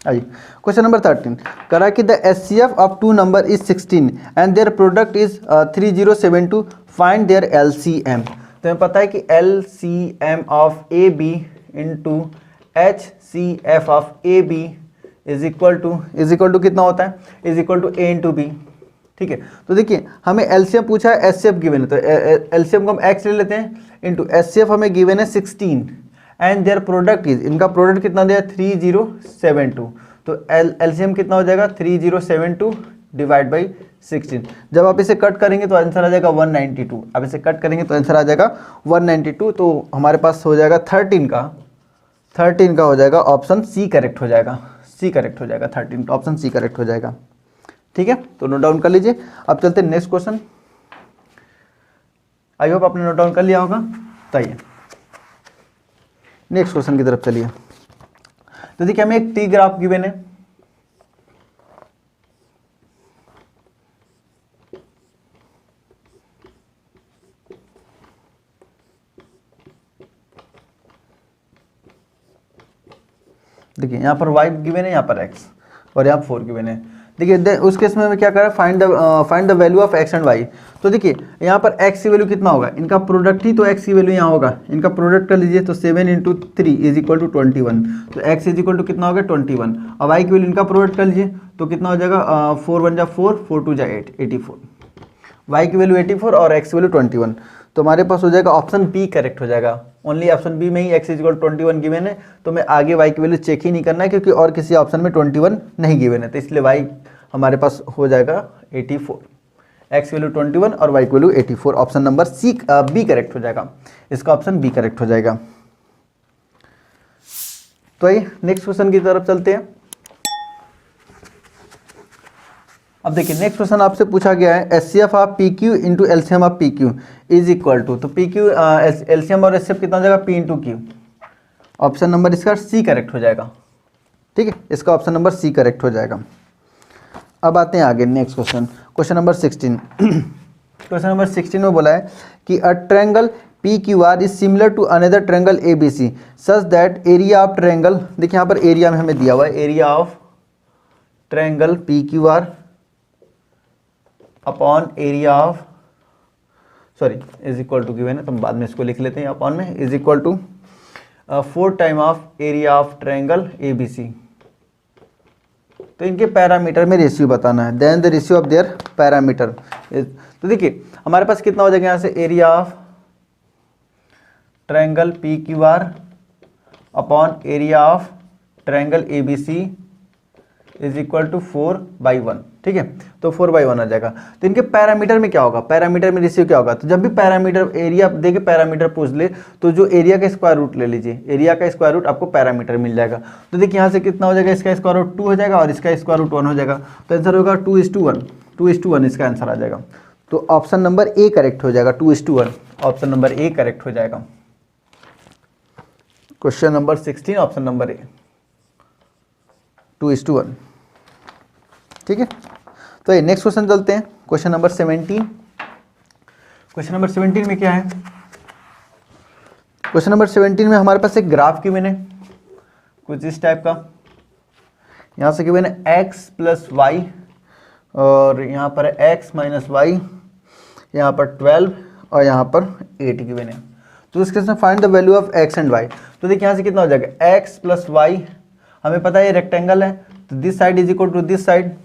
आइए क्वेश्चन नंबर 13 करा कि the HCF of 2 number is 16 and their product is 3072, find their LCM। तो हमें पता है कि LCM of AB into HCF of AB is equal to कितना होता है, is equal to A into B. ठीक है, तो देखिए हमें एलसीएम पूछा है, एचसीएफ गिवन है, तो एलसीएम को हम x ले लेते हैं इंटू एचसीएफ हमें गिवन है 16 एंड देयर प्रोडक्ट इज, इनका प्रोडक्ट कितना दिया 3072, तो एलसीएम कितना हो जाएगा 3072 डिवाइड बाई 16। जब आप इसे कट करेंगे तो आंसर आ जाएगा 192, आप इसे कट करेंगे तो आंसर आ जाएगा 192, तो हमारे पास हो जाएगा 13 का हो जाएगा ऑप्शन सी करेक्ट हो जाएगा, सी करेक्ट हो जाएगा 13 का ऑप्शन सी करेक्ट हो जाएगा। ठीक है, तो नोट डाउन कर लीजिए। अब चलते हैं नेक्स्ट क्वेश्चन। आई होप आपने नोट डाउन कर लिया होगा। तो आइए नेक्स्ट क्वेश्चन की तरफ चलिए। तो देखिए हमें एक टी ग्राफ गिवन है, देखिए यहाँ पर y गिवन है, यहाँ पर x और यहाँ 4 गिवन है। देखिए उस केस में हमें क्या करा, find the value of x and y। तो देखिए यहाँ पर x की वैल्यू कितना होगा, इनका प्रोडक्ट ही तो x की वैल्यू यहाँ होगा, इनका प्रोडक्ट कर लीजिए तो 7 इंटू 3 इज इक्वल टू 21, तो x इज इक्वल टू कितना होगा 21। अब y की वैल्यू इनका प्रोडक्ट कर लीजिए तो कितना हो जाएगा 4 1 जा 4, 4 2 जा 8, 84, y की वैल्यू 84 और x की वैल्यू 21, तो हमारे पास हो जाएगा ऑप्शन बी करेक्ट हो जाएगा। ओनली ऑप्शन बी में ही x इज इक्वल 21 गिवन है, तो मैं आगे y की वैल्यू चेक ही नहीं करना है क्योंकि और किसी ऑप्शन में 21 नहीं गिवन है, तो इसलिए y हमारे पास हो जाएगा 84, x वैल्यू 21 और y की value 84, option number C B correct हो जाएगा, इसका ऑप्शन बी करेक्ट हो जाएगा। तो आइए नेक्स्ट क्वेश्चन की तरफ चलते हैं। अब देखिए नेक्स्ट क्वेश्चन आपसे पूछा गया है HCF of P Q into LCM of P Q is equal to, तो पी क्यू एलसीएम और एचसीएफ कितना हो जाएगा P into Q, option number इसका सी करेक्ट हो जाएगा। ठीक है, इसका ऑप्शन नंबर सी करेक्ट हो जाएगा। अब आते हैं आगे next question, question number 16। Question number 16 में बोला है कि a triangle P Q R is similar to another triangle A B C such that area of triangle, देखिए यहाँ पर एरिया में हमें दिया हुआ है area of triangle P Q R upon area of, sorry is equal to given है तो हम बाद में इसको लिख लेते हैं अपॉन में, is equal to 4 time of area of triangle A B C. तो इनके पैरामीटर में रेशियो बताना है, then the ratio of their parameter. तो देखिए हमारे पास कितना हो जाएगा यहाँ से area of triangle P Q R upon area of triangle A B C is equal to 4/1। ठीक है, तो 4/1 आ जाएगा। तो इनके पैरामीटर में क्या होगा, पैरामीटर में रेशियो क्या होगा, तो जब भी पैरामीटर एरिया देखिए पैरामीटर पूछ ले तो जो एरिया का स्क्वायर रूट ले लीजिए, एरिया का स्क्वायर रूट आपको पैरामीटर मिल जाएगा। तो देखिए यहाँ से कितना हो जाएगा, इसका स्क्वायर रूट 2 हो जाएगा और इसका स्क्वायर रूट 1 हो जाएगा, तो आंसर होगा 2:1, 2:1 इसका आंसर आ जाएगा। तो ऑप्शन नंबर ए करेक्ट हो जाएगा, 2:1 ऑप्शन नंबर ए करेक्ट हो जाएगा। Question number 16 option number A 2:1। ठीक है, तो ये नेक्स्ट क्वेश्चन चलते हैं, क्वेश्चन नंबर 17। क्वेश्चन नंबर 17 में क्या है, क्वेश्चन नंबर 17 में हमारे पास एक ग्राफ गिवन है कुछ इस टाइप का, यहाँ से गिवन है x प्लस वाई और यहाँ पर x माइनस वाई, यहाँ पर 12 और यहाँ पर 8 गिवन है। तो इसके साथ find the value of x and y। तो देखिए यहाँ से कितना हो जाएगा x प्लस वाई, हमें पता है ये रेक्टेंगल है तो this side is equal to this side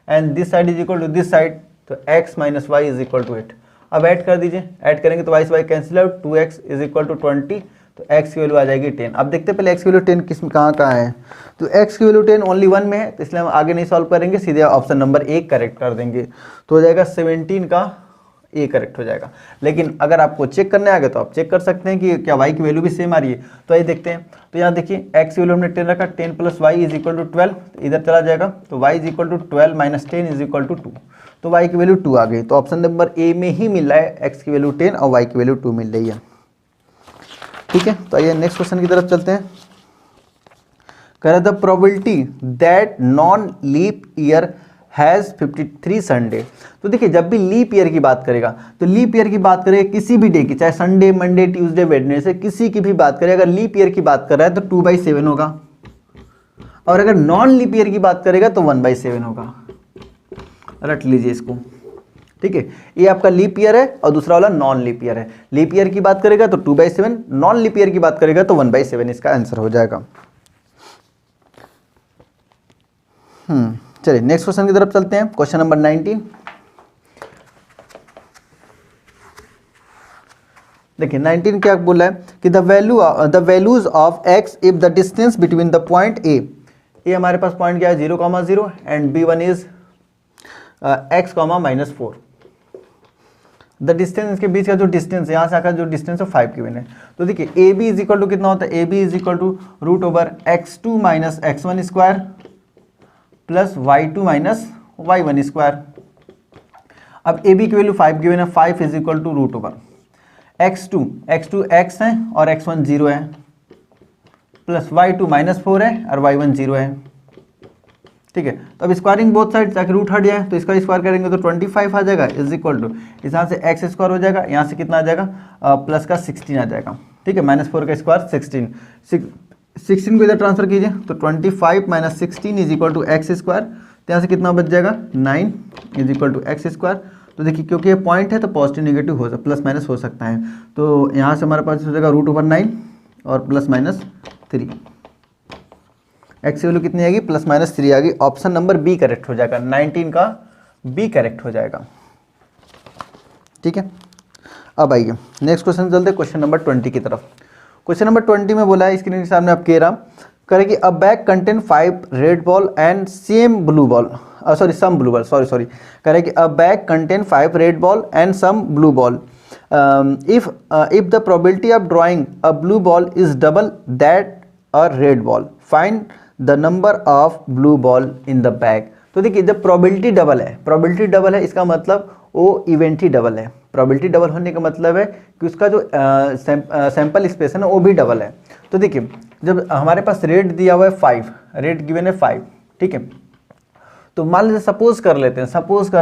and this side is equal to this side, तो x minus y is equal to 8। अब ऐड कर दीजिए, ऐड करेंगे तो y से y cancel out, 2x is equal to 20, तो x की value आ जाएगी 10। अब देखते हैं पहले x की वैल्यू 10 किस में कहाँ है, तो x की वैल्यू 10 ओनली 1 में है, तो इसलिए हम आगे नहीं सॉल्व करेंगे, सीधे ऑप्शन नंबर 1 करेक्ट कर देंगे, तो हो जाएगा 17 का ए करेक्ट हो जाएगा। लेकिन अगर आपको चेक करने आ गया तो आप चेक कर सकते हैं कि क्या y की वैल्यू भी सेम आ रही है, तो आइए देखते हैं। तो यहाँ देखिए x की वैल्यू हमने 10 रखा, 10 plus y is equal to 12, इधर चला जाएगा तो y is equal to 12 minus 10 is equal to 2, तो y की वैल्यू 2 आ गई। तो ऑप्शन नंबर ए में ही मिल रहा है x की वैल्यू 10 और y की वैल्यू 2 मिल रही है। ठीक है, तो आइए नेक्स्ट क्वेश्चन की तरफ चलते हैं। कह रहा the probability that non leap year has 53 Sunday. तो देखिए जब भी लीप ईयर की बात करेगा तो लीप ईयर की बात करेगा किसी भी डे की, चाहे संडे मंडे ट्यूसडे वेडनेसडे किसी की भी बात करेगा, अगर लीप ईयर की बात कर रहा है तो 2/7 होगा, और अगर नॉन लीप ईयर की बात करेगा तो 1/7 होगा। रट लीजिए इसको। ठीक है, ये आपका लीप ईयर है और दूसरा वाला नॉन लीप ईयर है। लीप ईयर की बात करेगा तो 2/7, नॉन लीप ईयर की बात करेगा तो 1/7 इसका आंसर हो जाएगा। चलिए नेक्स्ट क्वेश्चन की तरफ चलते हैं। Question number 19। देखिए 19 क्या बोला है कि the values of x if the distance between the point A हमारे पास पॉइंट क्या है 0,0 and B1 is x, -4। The distance, इसके बीच का जो डिस्टेंस है, यहाँ से आकर जो डिस्टेंस है 5 गिवन है। तो देखिए A B is equal to कितना होता है, A B is equal to √x2 - x1 square plus y2 - y1 square. अब ए बी की वैल्यू 5 गिवन है, 5 is equal to √x2 x है और x1 0 है, प्लस y2 -4 है और y1 0 है। ठीक है, तो अब स्क्वायरिंग बोथ साइड, ताकि रूट हट जाए तो इसका स्क्वायर करेंगे तो 25 आ जाएगा, इज इक्वल टू यहाँ से x स्क्वायर हो जाएगा, यहाँ से कितना आ जाएगा प्लस का 16 आ जाएगा। ठीक है, -4 का स्क्वायर 16 को इधर ट्रांसफर कीजिए तो 25 - 16 is equal to x square, तो यहाँ से कितना बच जाएगा 9 is equal to x square. तो देखिए क्योंकि ये पॉइंट है तो पॉजिटिव नेगेटिव हो सकता, प्लस माइनस हो सकता है, तो यहाँ से हमारे पास हो जाएगा √9 और +-3। x की वैल्यू कितनी आएगी, +-3 आ गई। ऑप्शन नंबर बी करेक्ट हो जाएगा, 19 का बी करेक्ट हो जाएगा। ठीक है, अब आइए नेक्स्ट क्वेश्चन चलते हैं क्वेश्चन नंबर 20 की तरफ। क्वेश्चन नंबर 20 में बोला है, स्क्रीन के सामने आप कह रहा करे कि a bag contain 5 red ball and some blue ball, करे कि a bag contain 5 red ball and some blue ball, if the probability of drawing a blue ball is double that a red ball, find the number of blue ball in the bag। तो देखिए जब probability double है इसका मतलब वो event ही double है। Probability double होने का मतलब है कि उसका जो सैंपल स्पेस है ना वो भी डबल है। तो देखिए जब हमारे पास रेट दिया हुआ है 5, रेट गिवन है 5, ठीक है, तो मान लीजिए सपोज कर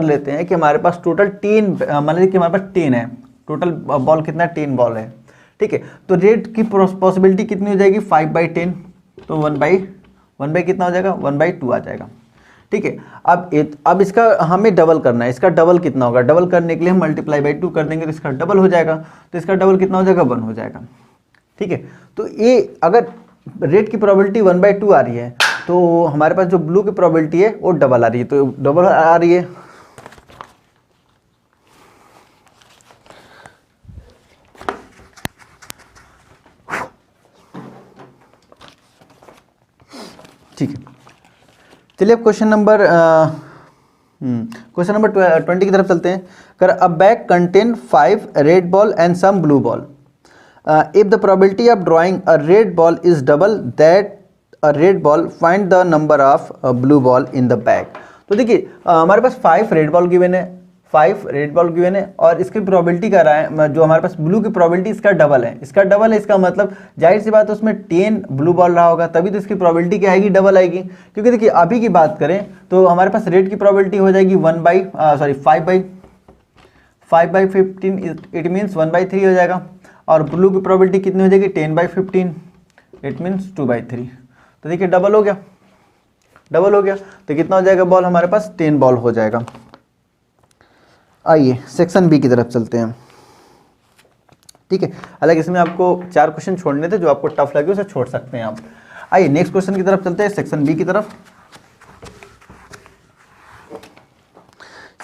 लेते हैं कि हमारे पास टोटल 10, मान लीजिए कि हमारे पास 10 है, टोटल बॉल कितना 10 बॉल है। ठीक है, तो रेट की पॉसिबिलिटी कितनी हो जाएगी 5/10, तो 1 कितना हो जाएगा 1/2 आ जाएगा। ठीक है, अब इसका हमें डबल करना है, इसका डबल कितना होगा, डबल करने के लिए हम ×2 कर देंगे तो इसका डबल हो जाएगा, तो इसका डबल कितना हो जाएगा 1 हो जाएगा। ठीक है, तो ये अगर रेट की प्रोबेबिलिटी 1/2 आ रही है तो हमारे पास जो ब्लू की प्रोबेबिलिटी है वो डबल आ रही है, तो डबल आ रही है। ठीक है, चलिए अब क्वेश्चन नंबर 20 की तरफ चलते हैं। कर a bag contain 5 red ball and some blue ball, if the probability of drawing a red ball is double that a red ball, find the number of blue ball in the bag. तो देखिए हमारे पास 5 red ball given है, 5 red ball given है और इसकी probability कर रहा है, जो हमारे पास ब्लू की प्रोबेबिलिटी इसका डबल है, इसका मतलब जाहिर सी बात है उसमें 10 ब्लू बॉल रहा होगा, तभी तो इसकी प्रोबेबिलिटी क्या आएगी डबल आएगी। क्योंकि देखिए अभी की बात करें तो हमारे पास रेड की प्रोबेबिलिटी हो जाएगी 5/15, इट मीन्स 1/3 हो जाएगा, और ब्लू की प्रोबेबिलिटी कितनी हो जाएगी 10/15, इट मीन्स 2/3। तो देखिए डबल हो गया, तो कितना हो जाएगा बॉल हमारे पास 10 बॉल हो जाएगा। आइए सेक्शन बी की तरफ चलते हैं। ठीक है, हालांकि इसमें आपको 4 क्वेश्चन छोड़ने थे, जो आपको टफ लगे उसे छोड़ सकते हैं आप। आइए नेक्स्ट क्वेश्चन की तरफ चलते हैं, सेक्शन बी की तरफ।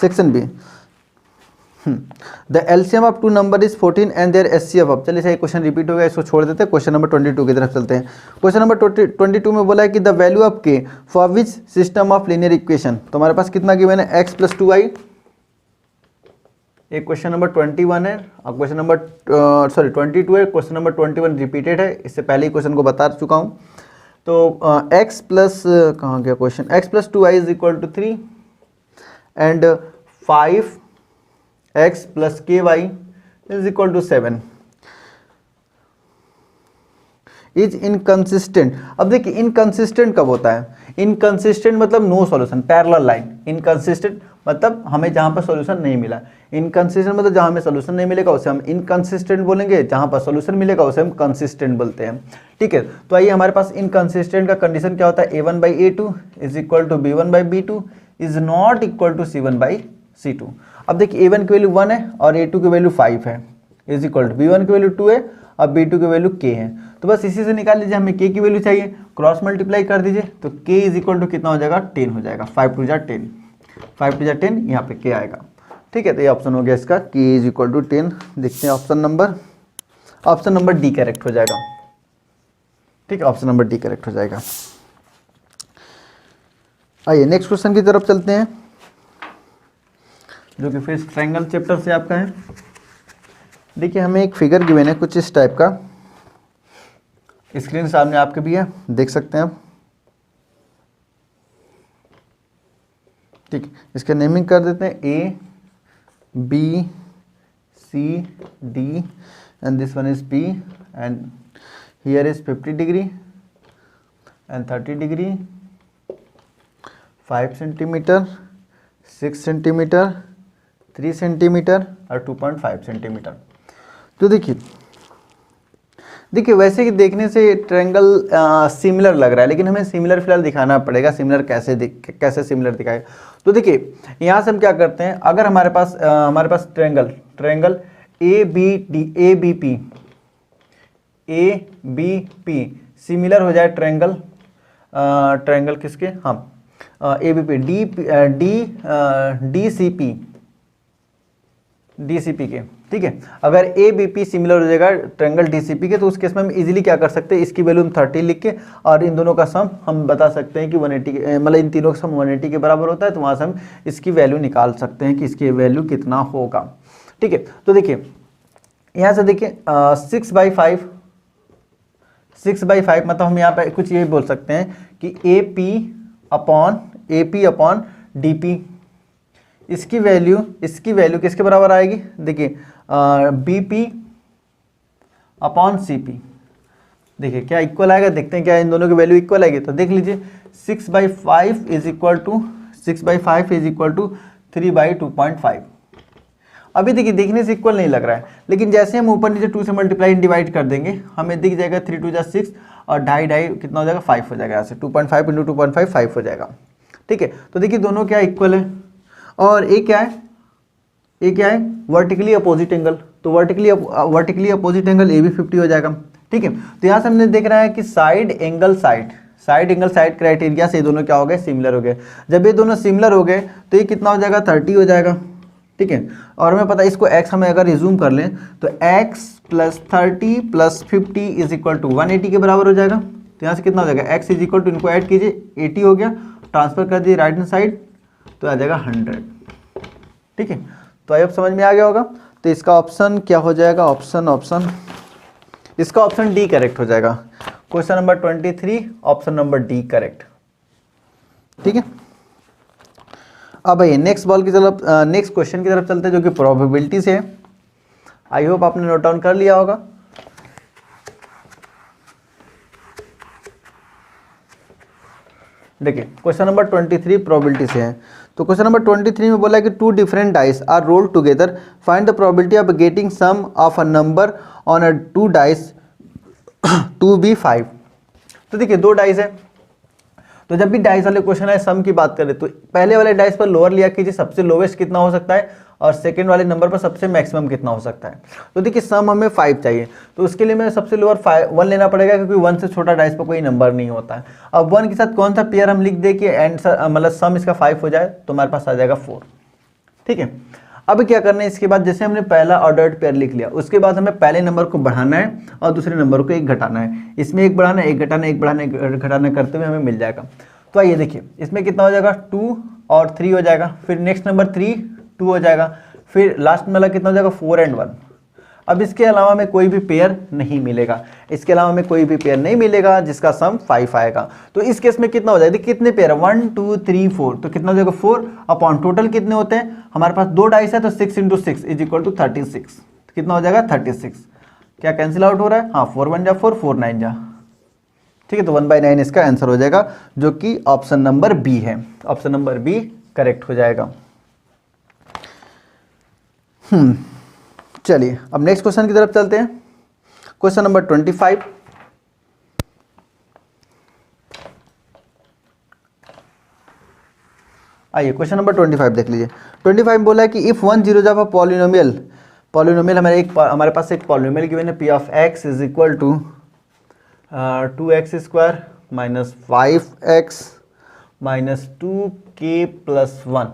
Section B, the LCM of 2 number is 14 and their HCF of, चलिए क्वेश्चन रिपीट हो गया, इसको छोड़ देते हैं। क्वेश्चन नंबर 22 की तरफ चलते हैं। क्वेश्चन नंबर 22 में बोला है कि द वैल्यू ऑफ के for which system of linear equation, तो हमारे पास कितना गिवन है x + 2y। एक क्वेश्चन नंबर 21 है और क्वेश्चन नंबर 22 है, क्वेश्चन नंबर 21 रिपीटेड है, इससे पहले ही क्वेश्चन को बता चुका हूँ। तो x प्लस कहाँ गया question, x + 2y is equal to 3 and 5x + ky is equal to 7 is inconsistent. अब देखिए इनकंसिस्टेंट कब होता है, इनकंसिस्टेंट मतलब no solution, parallel line. Inconsistent मतलब हमें जहाँ पर सॉल्यूशन नहीं मिला, इनकंसिस्टेंट मतलब जहाँ हमें सॉल्यूशन नहीं मिलेगा उसे हम इनकंसिस्टेंट बोलेंगे, जहाँ पर सॉल्यूशन मिलेगा उसे हम कंसिस्टेंट बोलते हैं। ठीक है, तो आइए हमारे पास इनकंसिस्टेंट का कंडीशन क्या होता है, a1/a2 is equal to b1/b2 is not equal to c1/c2। अब देखिए A1 की वैल्यू 1 है और A2 की वैल्यू 5 है, इज इक्वल टू B1 की वैल्यू 2 है और B2 की वैल्यू K है। तो बस इसी से निकाल लीजिए, हमें K की वैल्यू चाहिए, क्रॉस मल्टीप्लाई कर दीजिए तो K इज इक्वल टू कितना हो जाएगा 10 हो जाएगा, 5 टू जा 10, 5 टू जा 10, यहाँ पे K आएगा। ठीक है, तो ये ऑप्शन हो गया इसका, K इज इक्वल टू 10। देखते हैं ऑप्शन नंबर डी करेक्ट हो जाएगा। ठीक है, ऑप्शन नंबर डी करेक्ट हो जाएगा। आइए नेक्स्ट क्वेश्चन की तरफ चलते हैं, जो कि फिर ट्रायंगल चैप्टर से आपका है। देखिए हमें एक फिगर गिवन है कुछ इस टाइप का, स्क्रीन सामने आपके भी है, देख सकते हैं आप। ठीक है, इसका नेमिंग कर देते हैं A B C D and this one is P and here is 50 degree and 30 degree, 5 centimetre, 6 centimetre, 3 centimetre और 2.5 सेंटीमीटर। तो देखिए वैसे कि देखने से ट्रायंगल सिमिलर लग रहा है, लेकिन हमें सिमिलर फिलहाल दिखाना पड़ेगा। सिमिलर कैसे सिमिलर दिखाएगा? तो देखिए यहाँ से हम क्या करते हैं, अगर हमारे पास ट्रायंगल ABP सिमिलर हो जाए ट्रायंगल किसके, हाँ ABP DCP के। ठीक है, अगर ABP सिमिलर हो जाएगा ट्रायंगल DCP के, तो उस केस में हम इजीली क्या कर सकते हैं, इसकी वैल्यू हम 30 लिख के और इन दोनों का सम हम बता सकते हैं कि 180, मतलब इन तीनों का सम 180 के बराबर होता है। तो वहाँ से हम इसकी वैल्यू निकाल सकते हैं कि इसकी वैल्यू कितना होगा। ठीक है, तो देखिए यहाँ से देखिए 6/5 मतलब हम यहाँ पे कुछ ये बोल सकते हैं कि AP अपॉन DP, इसकी वैल्यू किसके बराबर आएगी? देखिए BP अपॉन CP, देखिए क्या इक्वल आएगा, देखते हैं क्या इन दोनों की वैल्यू इक्वल आएगी। तो देख लीजिए 6/5 इज इक्वल टू 3/2.5। अभी देखिए देखने से इक्वल नहीं लग रहा है, लेकिन जैसे हम ऊपर नीचे 2 से मल्टीप्लाई डिवाइड कर देंगे, हमें दिख जाएगा 3 2 जा 6 और 2.5 कितना हो जाएगा 5 हो जाएगा। यहाँ से 2.5 इंटू 2.5 5 हो जाएगा। ठीक है, तो देखिए दोनों क्या इक्वल है, और ये क्या है वर्टिकली अपोजिट एंगल, तो वर्टिकली अपोजिट एंगल AB 50 हो जाएगा। ठीक है, तो यहाँ से हमने देख रहा है कि साइड एंगल साइड क्राइटेरिया से ये दोनों क्या हो गए, सिमिलर हो गए। जब ये दोनों सिमिलर हो गए तो ये कितना हो जाएगा 30 हो जाएगा। ठीक है, और हमें पता है इसको x हमें अगर रिज्यूम कर लें तो x + 30 + 50 इज इक्वल टू 180 के बराबर हो जाएगा। तो यहाँ से कितना हो जाएगा x इज इक्वल टू, इनको ऐड कीजिए 80 हो गया, ट्रांसफर कर दीजिए राइट हैंड साइड तो आ जाएगा 100। ठीक है, तो अब समझ में आ गया होगा। तो इसका ऑप्शन क्या हो जाएगा, इसका ऑप्शन डी करेक्ट हो जाएगा। Question number 23 option number D correct. ठीक है, अब आइए नेक्स्ट क्वेश्चन की तरफ चलते हैं, जो कि प्रोबेबिलिटी से है। आई होप आपने नोट डाउन कर लिया होगा। देखिए क्वेश्चन नंबर 23 प्रोबेबिलिटी से है। तो क्वेश्चन नंबर 23 में बोला है कि 2 different dice are rolled together, find the probability of getting sum of a number on a 2 dice to be 5। तो देखिए 2 डाइस है, तो जब भी डाइस वाले क्वेश्चन है सम की बात करें तो पहले वाले डाइस पर लोअर लिया कीजिए, सबसे लोवेस्ट कितना हो सकता है, और सेकंड वाले नंबर पर सबसे मैक्सिमम कितना हो सकता है। तो देखिए सम हमें 5 चाहिए, तो उसके लिए मैं सबसे लोअर 1 लेना पड़ेगा, क्योंकि 1 से छोटा डाइस पर कोई नंबर नहीं होता है। अब 1 के साथ कौन सा पेयर हम लिख दे कि आंसर मतलब सम इसका 5 हो जाए, तो हमारे पास आ जाएगा 4। ठीक है, अब क्या करना है, इसके बाद जैसे हमने पहला ऑर्डर्ड पेयर लिख लिया, उसके बाद हमें पहले नंबर को बढ़ाना है और दूसरे नंबर को 1 घटाना है। इसमें 1 बढ़ाना, 1 घटाना, 1 बढ़ाना, 1 घटाना करते हुए हमें मिल जाएगा। तो आइए देखिए इसमें कितना हो जाएगा 2 और 3 हो जाएगा, फिर नेक्स्ट नंबर 3 2 हो जाएगा, फिर लास्ट वाला कितना हो जाएगा 4 और 1। अब इसके अलावा हमें कोई भी पेयर नहीं मिलेगा, जिसका सम 5 आएगा। तो इस केस में कितना हो जाएगा, कितने पेयर 1 2 3 4, तो कितना हो जाएगा 4 अपॉन टोटल कितने होते हैं हमारे पास 2 डाइस है, तो 6 × 6 इज इक्वल टू 36। कितना हो जाएगा 36, क्या कैंसिल आउट हो रहा है, हाँ 4 1 जा 4 4 9 जा। ठीक है, तो 1/9 इसका आंसर हो जाएगा, जो कि ऑप्शन नंबर बी है। ऑप्शन नंबर बी करेक्ट हो जाएगा। चलिए अब नेक्स्ट क्वेश्चन की तरफ चलते हैं। Question number 25। आइए क्वेश्चन नंबर 25 देख लीजिए। 25 बोला है कि इफ़ 1 0 जब पॉलिनोमियल हमारे पास एक पॉलिनोमियल गिवन है P of X is equal to 2x square minus 5x minus 2k plus 1।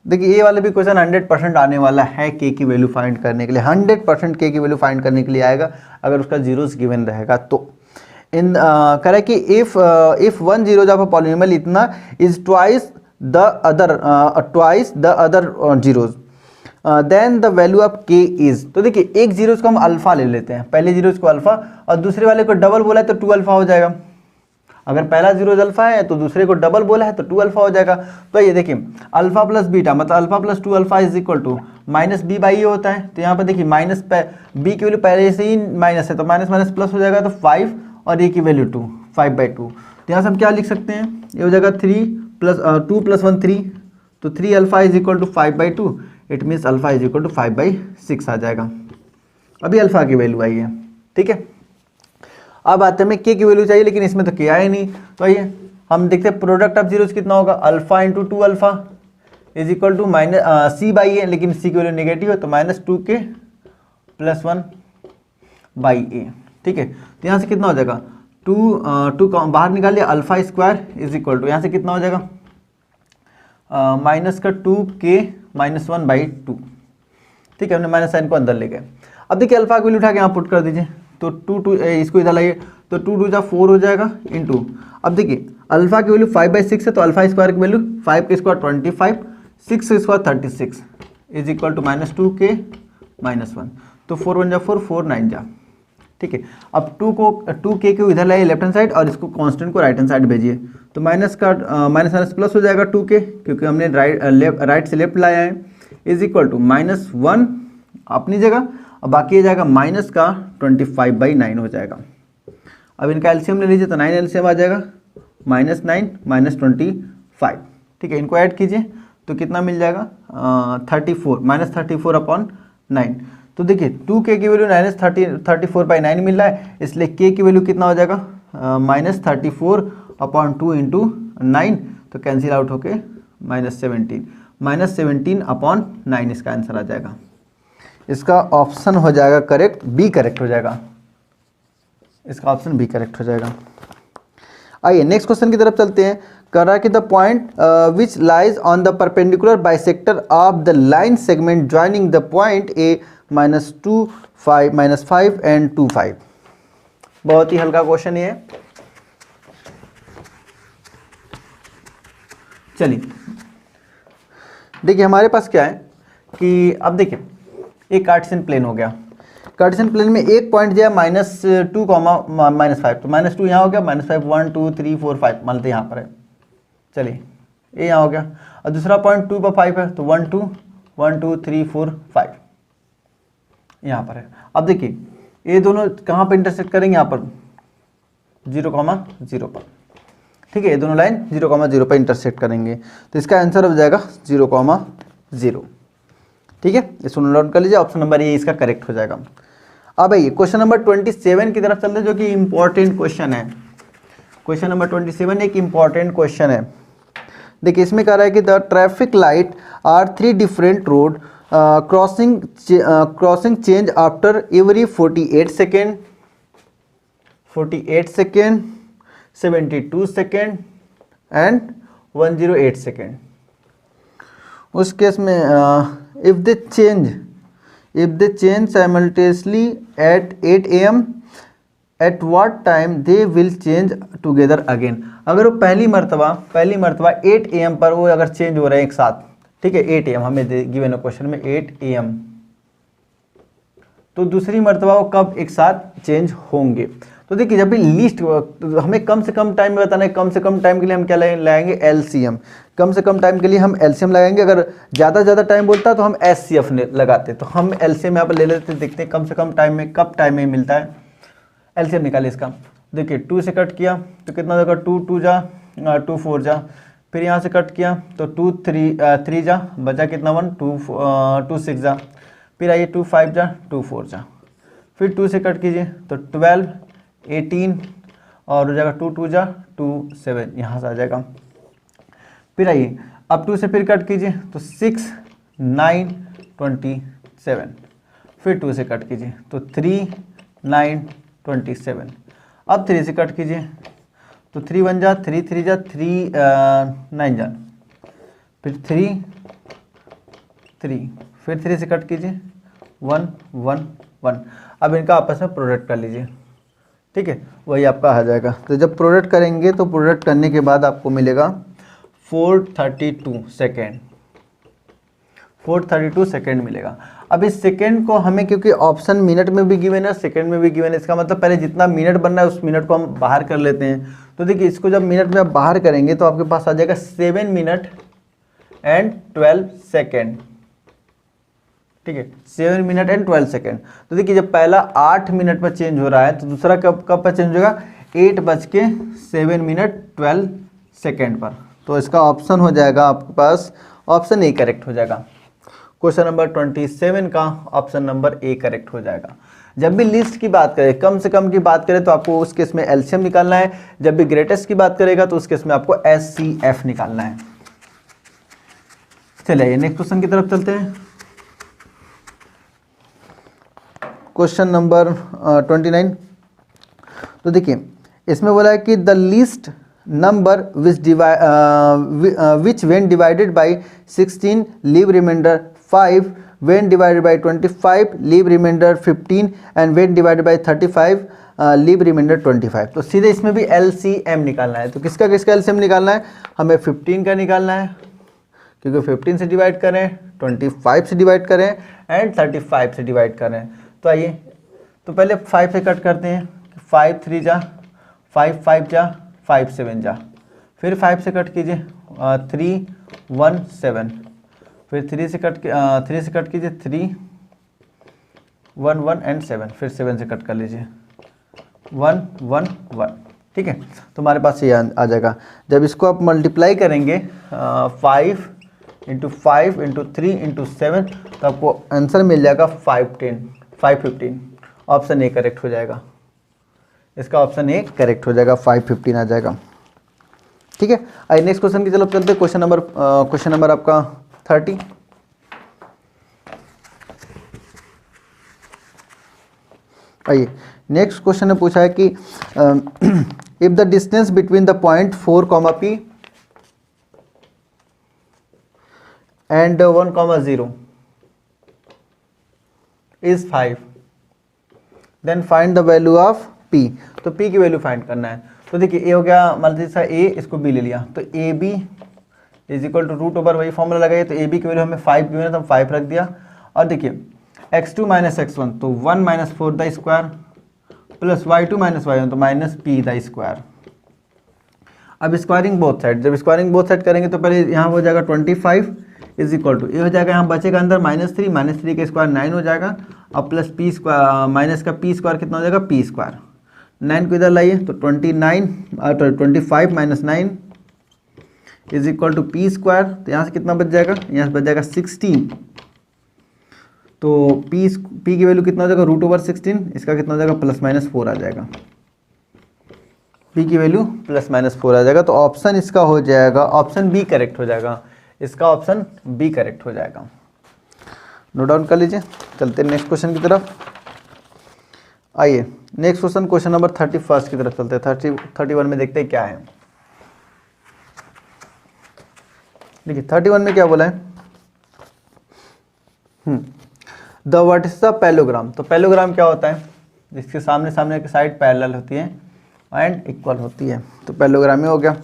देखिए ये वाले भी क्वेश्चन 100% आने वाला है k की वैल्यू फाइंड करने के लिए, 100% k की वैल्यू फाइंड करने के लिए आएगा अगर उसका जीरोस गिवन रहेगा तो। इन कह रहा है कि इफ 1 0 जब पॉलिनोमियल इतना is twice the other zeros then the value of k is. तो देखिए एक जीरोस को हम अल्फा ले लेते हैं, पहले जीरोस को अल्फा और दूसरे वाले को डबल बोला है तो 2 अल्फा हो जाएगा। अगर पहला जीरो अल्फा है तो दूसरे को डबल बोला है तो 2 अल्फा हो जाएगा। तो ये देखिए अल्फा प्लस बीटा मतलब alpha plus 2 alpha is equal to minus B by A होता है। तो यहाँ पर देखिए माइनस बी की वैल्यू पहले से ही माइनस है तो माइनस माइनस प्लस हो जाएगा तो 5 और ए की वैल्यू 2, 5/2। तो यहाँ से हम क्या लिख सकते हैं, ये हो जाएगा 3 प्लस 2 प्लस 1 3, तो 3 alpha is equal to 5/2, it means alpha is equal to 5/6 आ जाएगा। अभी अल्फा की वैल्यू आई है, ठीक है। अब आते हैं के की वैल्यू चाहिए लेकिन इसमें तो के आया नहीं। तो आइए हम देखते हैं प्रोडक्ट ऑफ जीरोस कितना होगा, alpha into 2 alpha is equal to minus C by A, लेकिन सी की वैल्यू नेगेटिव है तो माइनस 2k प्लस 1 बाई ए, ठीक है। तो यहाँ से कितना हो जाएगा 2 बाहर निकालिए, alpha square is equal to यहाँ से कितना हो जाएगा माइनस का 2k माइनस 1/2, ठीक है। हमने माइनस साइन को अंदर ले गए। अब देखिए अल्फा की वैल्यू उठा के यहाँ पुट कर दीजिए तो 2 इसको इधर लाइए तो 2 2 जा 4 हो जाएगा इंटू। अब देखिए अल्फा की वैल्यू 5/6 है तो अल्फा स्क्वायर की वैल्यू 5 के स्क्वायर 25, 6 के square 36 is equal to minus 2k minus 1, तो 4 1 जा 4, 4 9 जा, ठीक है। अब 2k को इधर लाइए लेफ्ट हैंड साइड और इसको कांस्टेंट को राइट हैंड साइड भेजिए तो माइनस का माइनस माइनस प्लस हो जाएगा 2k क्योंकि हमने राइट से लेफ्ट लाया है इज इक्वल टू माइनस 1 अपनी जगह और बाकी ये जाएगा माइनस का 25/9 हो जाएगा। अब इनका एलसीएम ले लीजिए तो 9 एलसीएम आ जाएगा माइनस 9 माइनस 25, ठीक है। इनको ऐड कीजिए तो कितना मिल जाएगा 34 माइनस 34/9। तो देखिए 2k की वैल्यू माइनस 34/9 मिल रहा है, इसलिए k की वैल्यू कितना हो जाएगा माइनस 34/2 इंटू 9, तो कैंसिल आउट होके माइनस 17/9 इसका आंसर आ जाएगा। इसका ऑप्शन हो जाएगा करेक्ट, बी करेक्ट हो जाएगा, इसका ऑप्शन बी करेक्ट हो जाएगा। आइए नेक्स्ट क्वेश्चन की तरफ चलते हैं। कह रहा है कि the point which lies on the perpendicular bisector of the line segment joining the point A -5 and 2 5। बहुत ही हल्का क्वेश्चन ये है। चलिए देखिए हमारे पास क्या है कि अब देखिए एक कार्टेशियन प्लेन हो गया, कार्टेशियन प्लेन में एक पॉइंट जो है -2 -5, तो -2 यहाँ हो गया, -5 1 2 3 4 5 मान लेते यहाँ पर है। चलिए ये यहाँ हो गया और दूसरा पॉइंट 2 पर 5 है तो 1 2 1 2 3 4 5 यहाँ पर है। अब देखिए ये दोनों कहाँ पर इंटरसेक्ट करेंगे, यहाँ पर 0,0 पर, ठीक है। ये दोनों लाइन 0,0 पर इंटरसेक्ट करेंगे तो इसका आंसर हो जाएगा 0,0, ठीक है। इसको नोट कर लीजिए, ऑप्शन नंबर ए इसका करेक्ट हो जाएगा। अब आइए क्वेश्चन नंबर 27 की तरफ चलते हैं जो कि इंपॉर्टेंट क्वेश्चन है। क्वेश्चन नंबर 27 एक इंपॉर्टेंट क्वेश्चन है। देखिए इसमें कह रहा है कि the traffic light are 3 different road crossing change after every 48 second, 72 second and 108 second. उस केस में if they change simultaneously at 8 AM, at what time they will change together again। अगर वो पहली मर्तबा 8 AM पर वो अगर चेंज हो रहे हैं एक साथ, ठीक है, 8 AM हमें गिवन है क्वेश्चन में 8 AM, तो दूसरी मर्तबा वो कब एक साथ चेंज होंगे। तो देखिए जब भी लीस्ट हमें कम से कम टाइम में बताना है, कम से कम टाइम के लिए हम क्या लगाएंगे एलसीएम, कम से कम टाइम के लिए हम एलसीएम लगाएंगे। अगर ज़्यादा टाइम बोलता है तो हम एचसीएफ लगाते, तो हम एलसीएम यहाँ पर ले लेते, देखते हैं कम से कम टाइम में कब टाइम में मिलता है। एलसीएम निकालिए इसका, देखिए 2 से कट किया तो कितना होगा 2 2 जा 2 4 जा, फिर यहाँ से कट किया तो 2 3 जा, बचा कितना 1 2 6 जा, फिर आइए 2 5 जा 2 4 जा, फिर 2 से कट कीजिए तो 12 18 और हो जाएगा 2 2 जा 2 7, यहाँ से आ जाएगा। फिर आइए अब 2 से फिर कट कीजिए तो 6 9 27, फिर 2 से कट कीजिए तो 3 9 27, अब 3 से कट कीजिए तो 3 1 जा 3 3 जा 3 9 जा, फिर 3 3, फिर 3 से कट कीजिए 1 1 1। अब इनका आपस में प्रोडक्ट कर लीजिए, ठीक है, वही आपका आ जाएगा। तो जब प्रोडक्ट करेंगे तो प्रोडक्ट करने के बाद आपको मिलेगा 432 सेकेंड, 432 सेकेंड मिलेगा। अब इस सेकेंड को हमें, क्योंकि ऑप्शन मिनट में भी गिवन है सेकेंड में भी गिवन है, इसका मतलब पहले जितना मिनट बन रहा है उस मिनट को हम बाहर कर लेते हैं। तो देखिए इसको जब मिनट में आप बाहर करेंगे तो आपके पास आ जाएगा 7 मिनट एंड 12 सेकेंड, ठीक है, 7 मिनट एंड 12 सेकेंड। तो देखिए जब पहला 8 मिनट पर चेंज हो रहा है तो दूसरा कब पर चेंज होगा, 8:07 12 सेकेंड पर। तो इसका ऑप्शन हो जाएगा आपके पास, ऑप्शन ए करेक्ट हो जाएगा। क्वेश्चन नंबर 27 का ऑप्शन नंबर ए करेक्ट हो जाएगा। जब भी लिस्ट की बात करें, कम से कम की बात करें तो आपको उस केस में एलसीएम निकालना है, जब भी ग्रेटेस्ट की बात करेगा तो उस केस में आपको एचसीएफ निकालना है। चलिए नेक्स्ट क्वेश्चन की तरफ चलते हैं। Question number 29। तो देखिए इसमें बोला है कि the least number which when divided by 16 leave remainder 5, when divided by 25 leave remainder 15 and when divided by 35 leave remainder 25। तो सीधे इसमें भी LCM निकालना है। तो किसका LCM निकालना है, हमें 15 का निकालना है, क्योंकि 15 से डिवाइड करें, 25 से डिवाइड करें एंड 35 से डिवाइड करें। तो आइए तो पहले 5 से कट करते हैं, 5 3 जा 5 5 जा 5 7 जा, फिर 5 से कट कीजिए 3 1 7, फिर 3 से कट कीजिए 3 1 1 एंड 7, फिर 7 से कट कर लीजिए 1 1 1, ठीक है। तो हमारे पास ये आ जाएगा। जब इसको आप मल्टीप्लाई करेंगे 5 इंटू 5 इंटू 3 इंटू 7 तो आपको आंसर मिल जाएगा 515। ऑप्शन ए करेक्ट हो जाएगा, इसका ऑप्शन ए करेक्ट हो जाएगा, 515 आ जाएगा, ठीक है। आइए नेक्स्ट क्वेश्चन की तरफ चलते हैं। क्वेश्चन नंबर आपका 30। आइए नेक्स्ट क्वेश्चन में पूछा है कि if the distance between the point 4, P and 1, 0 is 5, then find the value of P। तो P की वैल्यू फाइंड करना है। तो देखिए ए हो गया, मान लीजिए ए, इसको B ले लिया, तो A B is equal to root over वही फॉर्मूला लगाइए। तो ए बी की वैल्यू हमें 5 गिवन है तो हम 5 रख दिया। और देखिए x2 माइनस x1 तो 1 minus 4 the square plus y2 minus y1 तो माइनस p द स्क्वायर। अब स्क्वायरिंग बोथ साइड, जब स्क्वायरिंग बोथ साइड करेंगे तो पहले यहाँ हो जाएगा 25 इज इक्वल टू, ये हो जाएगा यहाँ बचेगा अंदर -3 का स्क्वायर 9 हो जाएगा, और प्लस p स्क्वायर माइनस का p स्क्वायर कितना हो जाएगा p स्क्वायर। 9 को इधर लाइए तो 25 minus 9 is equal to P square. तो यहाँ से कितना बच जाएगा, यहाँ से बच जाएगा 16। तो p की वैल्यू कितना हो जाएगा, रूट ओवर 16, इसका कितना हो जाएगा +-4 आ जाएगा। p की वैल्यू +-4 आ जाएगा। तो ऑप्शन इसका हो जाएगा, ऑप्शन बी करेक्ट हो जाएगा, इसका ऑप्शन बी करेक्ट हो जाएगा। नोट डाउन कर लीजिए। चलते हैं नेक्स्ट क्वेश्चन की तरफ। आइए नेक्स्ट क्वेश्चन नंबर 31 की तरफ चलते हैं। 31 में देखते हैं क्या है। देखिए 31 में क्या बोला है, the what is the parallelogram. तो पैलोग्राम क्या होता है, जिसके सामने की साइड पैरेलल होती है एंड इक्वल होती है। तो पैलोग्राम में हो गया।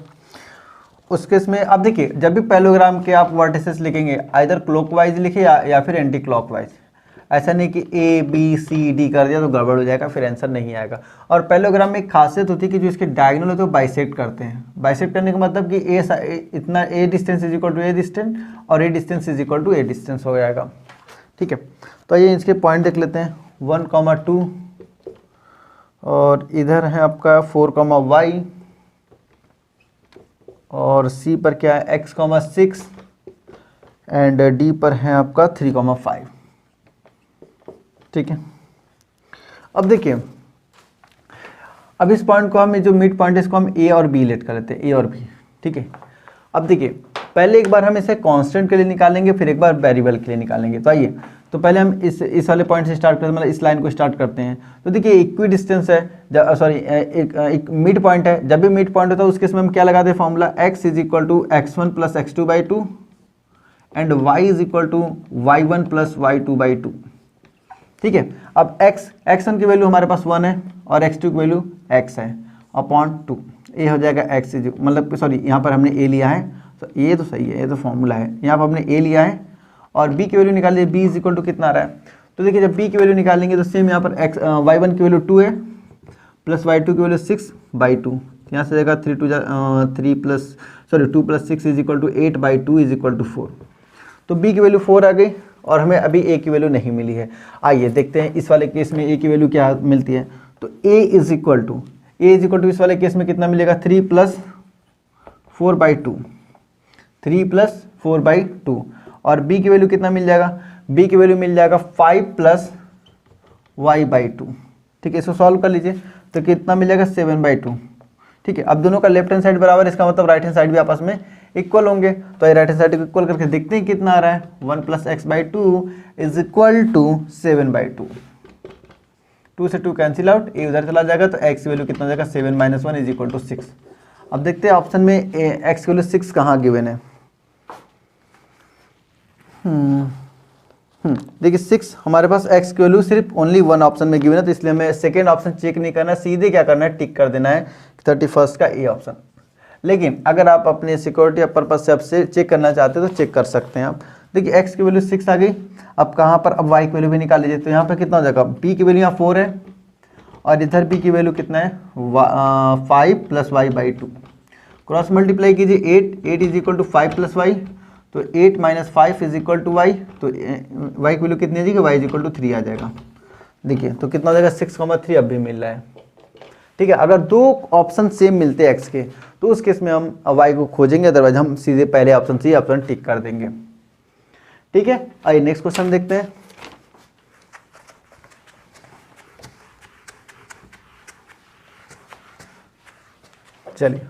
उस केस में अब देखिए जब भी पैलोग्राम के आप वर्टिसेस लिखेंगे आइदर क्लॉकवाइज लिखे या फिर एंटी क्लॉकवाइज। ऐसा नहीं कि ए बी सी डी कर दिया तो गड़बड़ हो जाएगा, फिर आंसर नहीं आएगा। और पैलोग्राम में एक खासियत होती है कि जो इसके डायगोनल होते हैं वो बाइसेक्ट करते हैं। बाइसेक्ट करने का मतलब कि इतना A distance is equal to A distance और A distance is equal to A distance हो जाएगा, ठीक है। तो ये इसके पॉइंट देख लेते हैं 1, 2 और इधर है आपका 4, y और C पर क्या है x, 6 एंड D पर है आपका 3, 5, ठीक है। अब देखिए अब इस पॉइंट को हम जो मिड पॉइंट है इसको हम A और B लेट कर लेते हैं, A और B, ठीक है। अब देखिए पहले एक बार हम इसे कांस्टेंट के लिए निकालेंगे, फिर एक बार वेरिएबल के लिए निकालेंगे। तो आइए, तो पहले हम इस वाले पॉइंट से स्टार्ट करते हैं, मतलब इस लाइन को स्टार्ट करते हैं। तो देखिए इक्वी डिस्टेंस है, सॉरी एक मिड पॉइंट है। जब भी मिड पॉइंट होता है उस केस में हम क्या लगाते हैं formula, x is equal to x1 plus x2/2 and y is equal to y1 plus y2/2। ठीक है, अब x1 की वैल्यू हमारे पास 1 है और x2 की वैल्यू x है अपॉन 2। ये हो जाएगा x इज, मतलब सॉरी यहाँ पर हमने a लिया है, तो ये तो सही है, ये तो फॉर्मूला है। यहाँ पर हमने a लिया है और b की वैल्यू निकाल ली, b इज इक्वल टू कितना आ रहा है। तो देखिए जब b की वैल्यू निकालेंगे तो सेम यहाँ पर y1 की वैल्यू 2 है प्लस y2 की वैल्यू 6/2। यहाँ से जाएगा 2 plus 6 is equal to 8/2 is equal to 4। तो b की वैल्यू 4 आ गई और हमें अभी a की वैल्यू नहीं मिली है। आइए देखते हैं इस वाले केस में a की वैल्यू क्या मिलती है। तो a इज इक्वल टू इस वाले केस में कितना मिलेगा, 3 प्लस 4/2 और b की वैल्यू कितना मिल जाएगा, b की वैल्यू मिल जाएगा 5 प्लस y/2। ठीक है, इसको सॉल्व कर लीजिए तो कितना मिल जाएगा 7/2। ठीक है, अब दोनों का लेफ्ट हैंड साइड बराबर, इसका मतलब राइट हैंड साइड भी आपस में इक्वल होंगे। तो राइट हैंड साइड को इक्वल करके देखते हैं कितना आ रहा है, 1 plus x/2 is equal to 7/2। 2 से 2 कैंसिल आउट, a उधर चला जाएगा तो x की वैल्यू कितना हो जाएगा, 7 - 1 इज इक्वल टू 6। अब देखते हैं ऑप्शन में x की वैल्यू 6 कहाँ गिवन है। देखिए 6 हमारे पास x की वैल्यू सिर्फ ओनली 1 ऑप्शन में गिवन है, तो इसलिए हमें सेकेंड ऑप्शन चेक नहीं करना है, सीधे क्या करना है, टिक कर देना है 31 का ए ऑप्शन। लेकिन अगर आप अपने सिक्योरिटी पर्पज से आपसे चेक करना चाहते हैं तो चेक कर सकते हैं आप। देखिए x की वैल्यू 6 आ गई, अब कहाँ पर, अब y की वैल्यू भी निकाल लीजिए। तो यहाँ पर कितना हो जाएगा, b की वैल्यू यहाँ 4 है और इधर b की वैल्यू कितना है, 5 प्लस y/2। क्रॉस मल्टीप्लाई कीजिए, 8 is equal to 5 plus y, तो 8 - 5 इज इक्वल टू y। तो y की वैल्यू कितनी आ जाएगी, y इज इक्वल टू 3 आ जाएगा। देखिए तो कितना हो जाएगा, 6,3 अब भी मिल रहा है। ठीक है, अगर दो ऑप्शन सेम मिलते हैं x के तो उस केस में हम y को खोजेंगे, अदरवाइज हम सीधे पहले ऑप्शन से ही ऑप्शन टिक कर देंगे। ठीक है, आइए नेक्स्ट क्वेश्चन देखते हैं। चलिए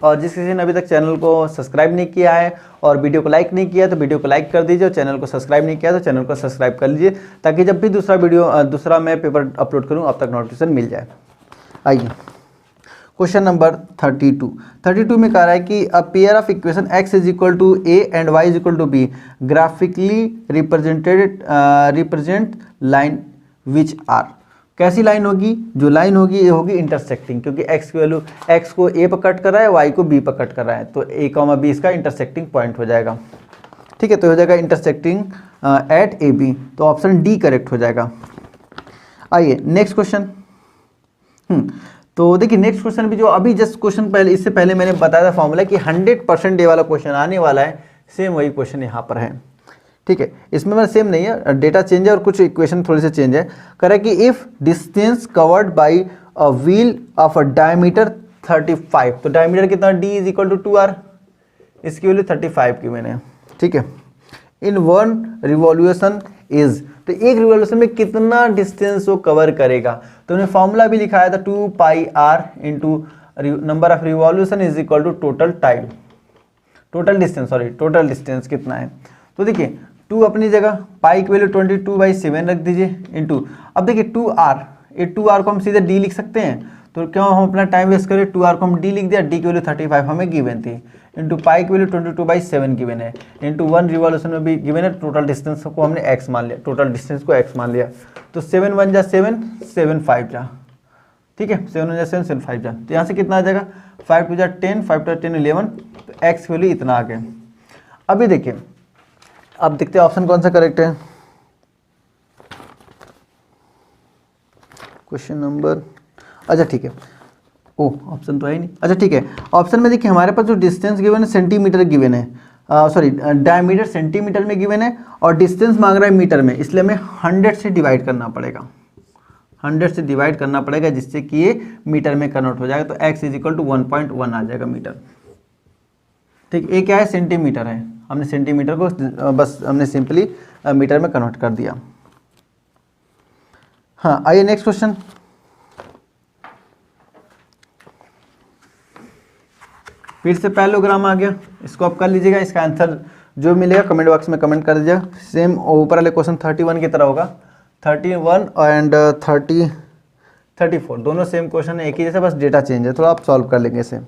और जिस किसी ने अभी तक चैनल को सब्सक्राइब नहीं किया है और वीडियो को लाइक नहीं किया तो वीडियो को लाइक कर दीजिए, और चैनल को सब्सक्राइब नहीं किया तो चैनल को सब्सक्राइब कर लीजिए, ताकि जब भी दूसरा मैं पेपर अपलोड करूं आप तक नोटिफिकेशन मिल जाए। आइए क्वेश्चन नंबर 32 में कह रहा है कि a pair of equation x is equal to a and y is equal to b graphically represent line which are. कैसी लाइन होगी, जो लाइन होगी ये होगी इंटरसेक्टिंग, क्योंकि x की वैल्यू x को a पर कट कर रहा है, y को b पर कट कर रहा है, तो a, b इसका इंटरसेक्टिंग पॉइंट हो जाएगा। ठीक है, तो हो जाएगा इंटरसेक्टिंग एट ए बी, तो ऑप्शन डी करेक्ट हो जाएगा। आइए नेक्स्ट क्वेश्चन। तो देखिए नेक्स्ट क्वेश्चन भी जो अभी जस्ट क्वेश्चन पहले, इससे पहले मैंने बताया था फॉर्मूला कि 100% डे वाला क्वेश्चन आने वाला है, सेम वही क्वेश्चन यहाँ पर है। ठीक है, इसमें मतलब सेम नहीं है, डेटा चेंज है और कुछ इक्वेशन थोड़े से चेंज है। कह रहा है कि if distance covered by a wheel of a diameter 35, तो डायमीटर कितना, d is equal to 2r, इसकी वैल्यू 35 की मैंने। ठीक है, इन 1 रिवॉल्यूशन इज, तो एक रिवॉल्यूशन में कितना डिस्टेंस वो कवर करेगा, तो उन्हें फॉर्मूला भी लिखाया था 2πr into number of revolution is equal to total time, total distance कितना है। तो देखिए 2 अपनी जगह, पाई की वैल्यू 22/7 रख दीजिए इंटू, अब देखिए 2r, ये 2r को हम सीधे d लिख सकते हैं, तो क्यों हम अपना टाइम वेस्ट करें, 2r को हम d लिख दिया, d की वैल्यू 35 हमें गिवन थी, इंटू पाई की वैल्यू 22/7 गिवन है, इंटू 1 रिवॉल्यूशन में भी गिवन है, टोटल डिस्टेंस को हमने x मान लिया, टोटल डिस्टेंस को x मान लिया, तो 7 1 जा 7, 7 5 जा, ठीक है, 7 1 जा 7, 7 5 जा, तो यहाँ से कितना आ जाएगा, 5 2 जा 10, 5 2 10 11, तो x की वैल्यू इतना आ गया। अभी देखिए, अब देखते हैं ऑप्शन कौन सा करेक्ट है। क्वेश्चन नंबर, अच्छा ठीक है, ओ ऑप्शन तो है ही नहीं, अच्छा ठीक है, ऑप्शन में देखिए हमारे पास जो डिस्टेंस गिवन है सेंटीमीटर गिवन है, सॉरी डायमीटर सेंटीमीटर में गिवन है और डिस्टेंस मांग रहा है मीटर में, इसलिए हमें 100 से डिवाइड करना पड़ेगा, 100 से डिवाइड करना पड़ेगा, जिससे कि ये मीटर में कन्वर्ट हो जाएगा, तो x इज इक्वल टू 1.1 आ जाएगा मीटर। ठीक, ये क्या है, सेंटीमीटर है, हमने सेंटीमीटर को बस हमने सिंपली मीटर में कन्वर्ट कर दिया। हाँ, आइए नेक्स्ट क्वेश्चन। फिर से पैरेललोग्राम आ गया, इसको आप कर लीजिएगा। इसका आंसर जो मिलेगा कमेंट बॉक्स में कमेंट कर दीजिएगा। सेम ऊपर वाले क्वेश्चन 31 की तरह होगा, 31 एंड 34 दोनों सेम क्वेश्चन है, एक ही जैसा, बस डेटा चेंज है, थोड़ा आप सॉल्व कर लेंगे इसे।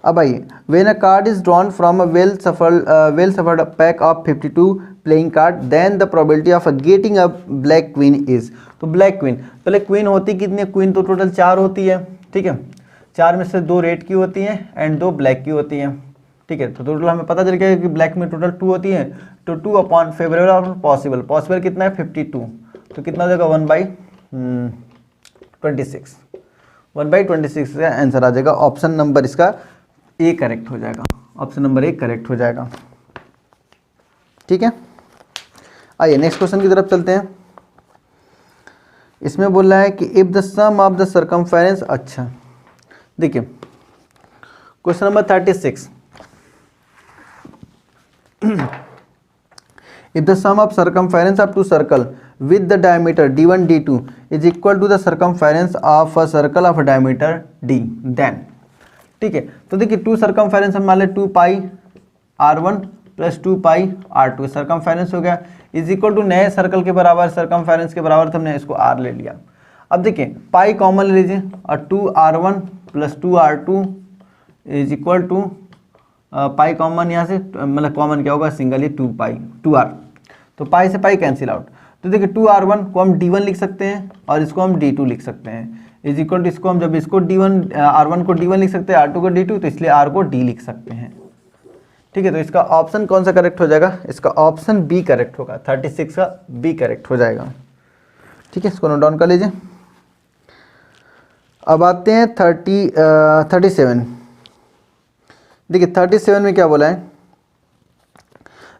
अब आइए, when a card is drawn from a well shuffled pack of 52 playing card, then the probability of getting a black queen is. तो ब्लैक क्वीन, पहले क्वीन होती कितनी, क्वीन तो टोटल 4 होती है, ठीक है, 4 में से 2 रेड की होती हैं एंड 2 ब्लैक की होती हैं, ठीक है। तो टोटल हमें पता चल गया कि ब्लैक में टोटल 2 होती है, तो 2 अपॉन फेवरेबल और पॉसिबल, पॉसिबल कितना है 52, तो कितना हो जाएगा 1/26, 1/26 का आंसर आ जाएगा। ऑप्शन नंबर इसका ए करेक्ट हो जाएगा, ऑप्शन नंबर ए करेक्ट हो जाएगा, ठीक है। आइए नेक्स्ट क्वेश्चन की तरफ चलते हैं। इसमें बोल रहा है कि if the sum of the circumference, अच्छा देखिए question number 36, if the sum of circumference of two circle with the diameter d1 d2 is equal to the circumference of a circle of a diameter d, then, ठीक है। तो देखिए 2 circumference हम मान ले 2 पाई r1 plus 2 पाई r2 circumference हो गया, is equal to नए सर्कल के बराबर, सर्कमफेरेंस के बराबर, तो हमने इसको r ले लिया। अब देखिए पाई कॉमन ले लीजिए और 2r1 plus 2r2 is equal to pi common यहाँ से, मतलब कॉमन क्या होगा, सिंगल ही 2 पाई 2r, तो पाई से पाई कैंसिल आउट। तो देखिए 2r1 को हम d1 लिख सकते हैं और इसको हम d2 लिख सकते हैं, इज इक्वल टू इसको हम जब इसको d1 r1 को d1 लिख सकते हैं, r2 को d2, तो इसलिए r को d लिख सकते हैं, ठीक है। तो इसका ऑप्शन कौन सा करेक्ट हो जाएगा, इसका ऑप्शन बी करेक्ट होगा, 36 का बी करेक्ट हो जाएगा, ठीक है। इसको नोट डाउन कर लीजिए। अब आते हैं 37। देखिए 37 में क्या बोला है,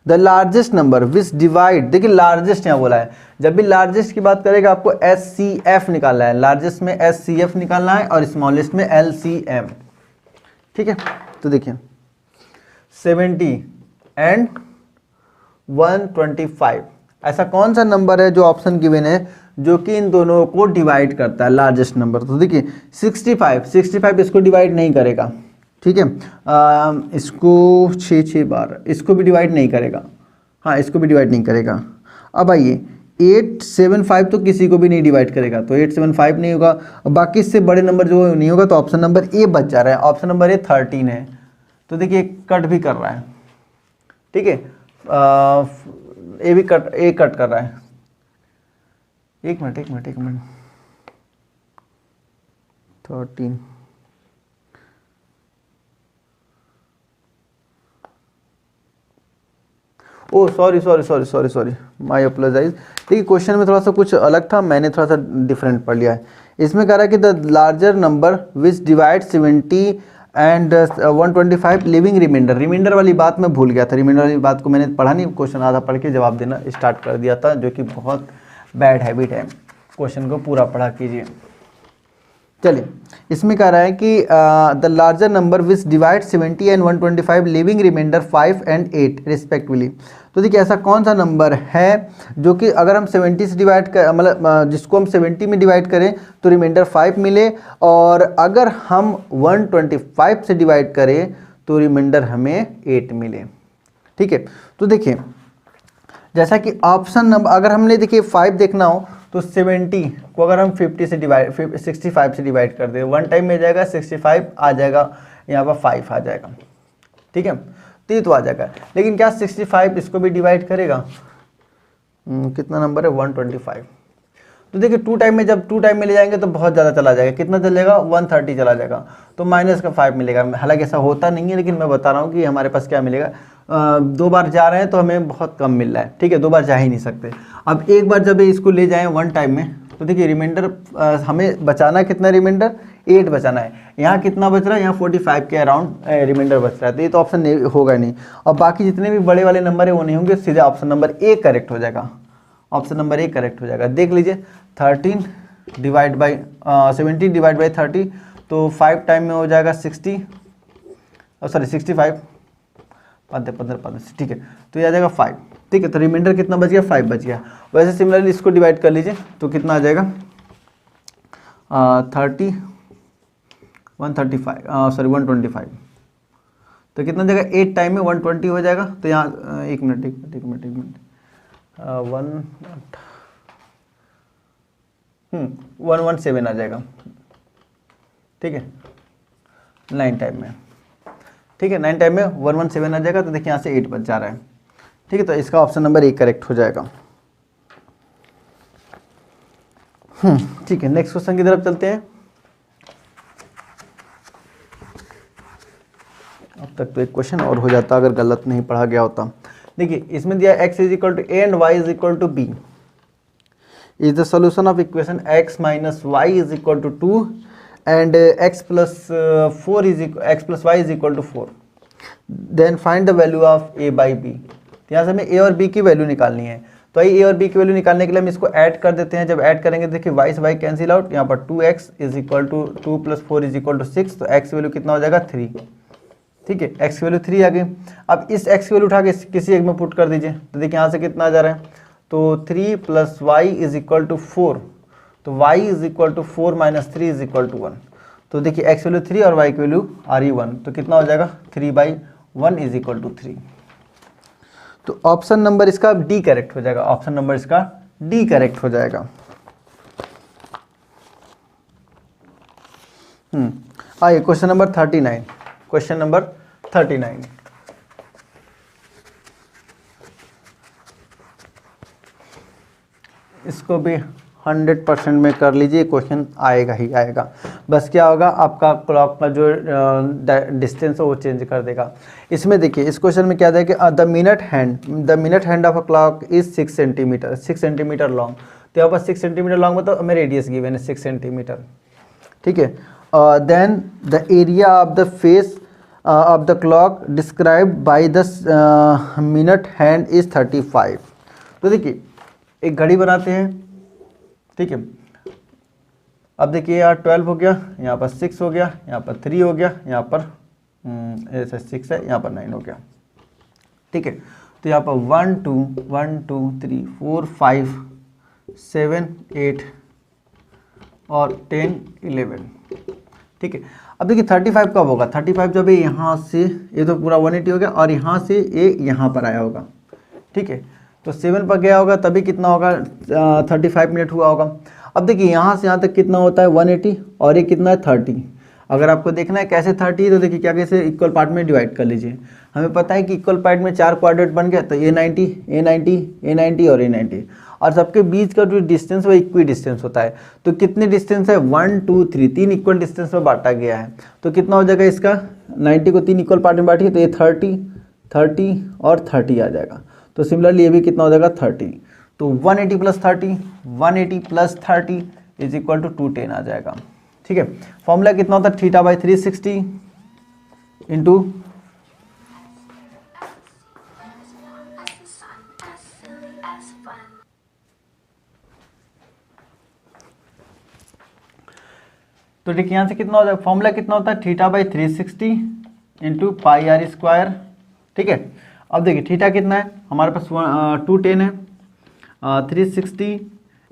the largest number which divide, देखिए लार्जेस्ट यहाँ बोला है, जब भी लार्जेस्ट की बात करेगा आपको SCF निकालना है, लार्जेस्ट में SCF निकालना है और स्मॉलेस्ट में LCM, ठीक है। तो देखिए 70 एंड 125, ऐसा कौन सा नंबर है जो ऑप्शन गिवन है जो कि इन दोनों को डिवाइड करता है, लार्जेस्ट नंबर। तो देखिए 65 इसको डिवाइड नहीं करेगा, ठीक है। इसको 6 बार इसको भी डिवाइड नहीं करेगा, हाँ इसको भी डिवाइड नहीं करेगा। अब आइए 875 तो किसी को भी नहीं डिवाइड करेगा, तो 875 नहीं होगा, बाकी इससे बड़े नंबर जो नहीं होगा, तो ऑप्शन नंबर ए बच जा रहा है, ऑप्शन नंबर ए 13 है। तो देखिए कट भी कर रहा है, ठीक है, ए भी कट, ए कट कर रहा है, एक minute 13, oh sorry my apologise. देखिए क्वेश्चन में थोड़ा सा कुछ अलग था, मैंने थोड़ा सा डिफरेंट पढ़ लिया है। इसमें कह रहा है कि the larger number which divide 70 and 125 leaving remainder, remainder वाली बात मैं भूल गया था, रिमाइंडर वाली बात को मैंने पढ़ा नहीं, क्वेश्चन आधा पढ़ के जवाब देना स्टार्ट कर दिया था, जो कि बहुत बैड हैबिट है, क्वेश्चन को पूरा पढ़ा कीजिए। चलिए इसमें कह रहा है कि the larger number which divide 70 and 125 leaving remainder 5 and 8 respectively. तो देखिए ऐसा कौन सा नंबर है जो कि अगर हम 70 से डिवाइड कर, मतलब जिसको हम 70 में डिवाइड करें तो रिमाइंडर 5 मिले, और अगर हम 125 से डिवाइड करें तो रिमाइंडर हमें 8 मिले, ठीक है। तो देखिए जैसा कि ऑप्शन नंबर, अगर हमने देखिए 5 देखना हो तो 70 को अगर हम 65 से डिवाइड कर दें, वन टाइम में जाएगा 65 आ जाएगा, यहाँ पर 5 आ जाएगा, ठीक है, तो ये तो आ जाएगा। लेकिन क्या 65 इसको भी डिवाइड करेगा, कितना नंबर है 125। तो देखिए 2 टाइम में, जब 2 टाइम में ले जाएंगे तो बहुत ज़्यादा चला जाएगा, कितना चलेगा 130 चला जाएगा, तो माइनस का 5 मिलेगा। हालांकि ऐसा होता नहीं है, लेकिन मैं बता रहा हूँ कि हमारे पास क्या मिलेगा, 2 बार जा रहे हैं तो हमें बहुत कम मिल रहा है, ठीक है, 2 बार जा ही नहीं सकते। अब एक बार जब इसको ले जाएं 1 टाइम में, तो देखिए रिमाइंडर हमें बचाना है, कितना रिमाइंडर 8 बचाना है, यहाँ कितना बच रहा है, यहाँ 45 के अराउंड रिमाइंडर बच रहा है, तो ये तो ऑप्शन होगा नहीं, और बाकी जितने भी बड़े वाले नंबर है वो नहीं होंगे, सीधे ऑप्शन नंबर ए करेक्ट हो जाएगा, ऑप्शन नंबर ए करेक्ट हो जाएगा। देख लीजिए 13 डिवाइड बाई 70 डिवाइड बाई 30, तो 5 टाइम में हो जाएगा 65, 15, ठीक है, तो ये आ जाएगा 5, ठीक है। तो रिमाइंडर कितना बच गया, 5 बच गया। वैसे सिमिलरली इसको डिवाइड कर लीजिए तो कितना आ जाएगा 125, तो कितना हो जाएगा 8 टाइम में 120 हो जाएगा। तो यहाँ एक मिनट 117 आ जाएगा, ठीक है 9 टाइम में, ठीक है 9 टाइम में 117 आ जाएगा। तो देखिए यहाँ से 8 बच जा रहा है, ठीक है। तो इसका ऑप्शन नंबर 1 करेक्ट हो जाएगा। ठीक है, नेक्स्ट क्वेश्चन की तरफ चलते हैं। अब तक तो एक क्वेश्चन और हो जाता अगर गलत नहीं पढ़ा गया होता। देखिए इसमें दिया x is equal to a and y is equal to b, is the solution of equation x minus y is equal to 2 and x plus y is equal to 4, then find the value of a by b। यहाँ से हमें a और b की value निकालनी है। तो आइए a और b की वैल्यू निकालने के लिए हम इसको ऐड कर देते हैं। जब ऐड करेंगे देखिए y से y कैंसिल आउट, यहाँ पर 2x is equal to 2 plus 4 is equal to 6, तो x की वैल्यू कितना हो जाएगा 3, ठीक है x की वैल्यू 3 आ गई। अब इस x की वैल्यू उठा के किसी एक में पुट कर दीजिए, तो देखिए यहाँ से कितना आ जा रहा है, तो 3 plus y is equal to 4, तो y is equal to 4 minus 3 is equal to 1। तो देखिए x वैल्यू 3 और y की वैल्यू आ रही 1, तो कितना हो जाएगा 3/1 इज इक्वल टू 3। तो ऑप्शन नंबर इसका डी करेक्ट हो जाएगा, ऑप्शन नंबर इसका डी करेक्ट हो जाएगा। आइए क्वेश्चन नंबर 39, क्वेश्चन नंबर 39। इसको भी 100% में कर लीजिए, क्वेश्चन आएगा ही आएगा। बस क्या होगा, आपका क्लॉक का जो डिस्टेंस है वो चेंज कर देगा। इसमें देखिए इस क्वेश्चन में क्या है कि the minute hand of a clock is 6 centimetre long. तो यहाँ पर 6 सेंटीमीटर लॉन्ग मतलब हमें रेडियस गिवन है 6 सेंटीमीटर, ठीक है। Then the area of the face of the clock described by the minute hand is 35। तो देखिए एक घड़ी बनाते हैं, ठीक है। अब देखिए यहाँ 12 हो गया, यहाँ पर 6 हो गया, यहाँ पर 3 हो गया, यहाँ पर ऐसे 6 है, यहाँ पर 9 हो गया, ठीक है। तो यहाँ पर 1 2 3 4 5 7 8 और 10 11, ठीक है। अब देखिए 35 कब होगा, 35 जब ये यहाँ से, ये तो पूरा 180 हो गया और यहाँ से ये यहाँ पर आया होगा, ठीक है। तो 7 पर गया होगा तभी कितना होगा 35 मिनट हुआ होगा। अब देखिए यहाँ से यहाँ तक कितना होता है 180 और ये कितना है 30। अगर आपको देखना है कैसे 30, तो देखिए क्या कैसे इक्वल पार्ट में डिवाइड कर लीजिए। हमें पता है कि इक्वल पार्ट में 4 क्वाड्रेंट बन गया, तो A90 और A90 और सबके बीच का जो डिस्टेंस वो इक्वी डिस्टेंस होता है। तो कितने डिस्टेंस है 1 2 3, 3 इक्वल डिस्टेंस में बांटा गया है। तो कितना हो जाएगा इसका 90 को 3 इक्वल पार्ट में बांटिए तो ये 30 और 30 आ जाएगा। तो सिमिलरली ये भी कितना हो जाएगा 30। तो 180 प्लस 30 इज इक्वल टू 210 आ जाएगा, ठीक है। फॉर्मूला कितना होता है θ/360 इंटू तो देखिए यहाँ से कितना हो जाएगा, फॉर्मूला कितना होता है θ/360 इंटू πr², ठीक है। अब देखिए थीटा कितना है हमारे पास 210 है, 360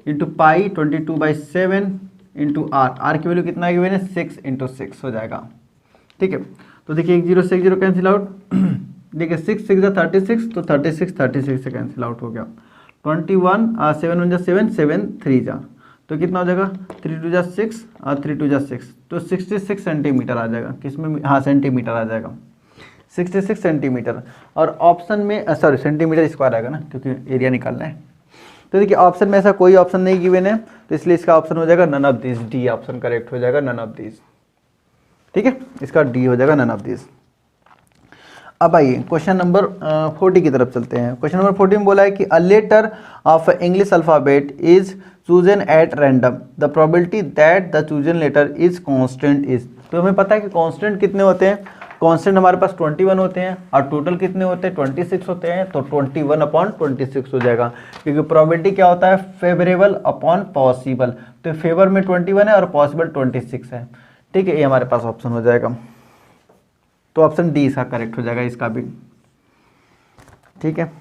इंटू पाई 22/7 इंटू आर की वैल्यू कितना है 6 इंटू 6 हो जाएगा, ठीक है। तो देखिए 1 0 से 1 0 कैंसिल आउट, देखिए 6 6 36, तो 36 से कैंसिल आउट हो गया। 21 7 1 7 7 3 जा, तो कितना हो जाएगा 3 2 6 3 2 6, तो 66 सेंटीमीटर आ जाएगा। किसमें, हाँ सेंटीमीटर आ जाएगा 66 सेंटीमीटर। और ऑप्शन में सॉरी सेंटीमीटर स्क्वायर आएगा ना, क्योंकि एरिया निकालना है। तो देखिए ऑप्शन में ऐसा कोई ऑप्शन नहीं गिवन है, तो इसलिए इसका ऑप्शन हो जाएगा none of this, D option correct हो जाएगा, नन ऑफ दिस, ठीक है। इसका डी हो जाएगा नन ऑफ दिस। अब आइए क्वेश्चन नंबर 40 की तरफ चलते हैं। क्वेश्चन नंबर 40 में बोला है कि a letter of English alphabet is chosen at random, the probability that the chosen letter is constant is. तो हमें पता है कि कांस्टेंट कितने होते हैं, कांस्टेंट हमारे पास 21 होते हैं और टोटल कितने होते हैं 26 होते हैं। तो 21/26 हो जाएगा, क्योंकि प्रोबेबिलिटी क्या होता है फेवरेबल अपॉन पॉसिबल। तो फेवर में 21 है और पॉसिबल 26 है, ठीक है। ये हमारे पास ऑप्शन हो जाएगा, तो ऑप्शन डी इसका करेक्ट हो जाएगा, इसका भी, ठीक है।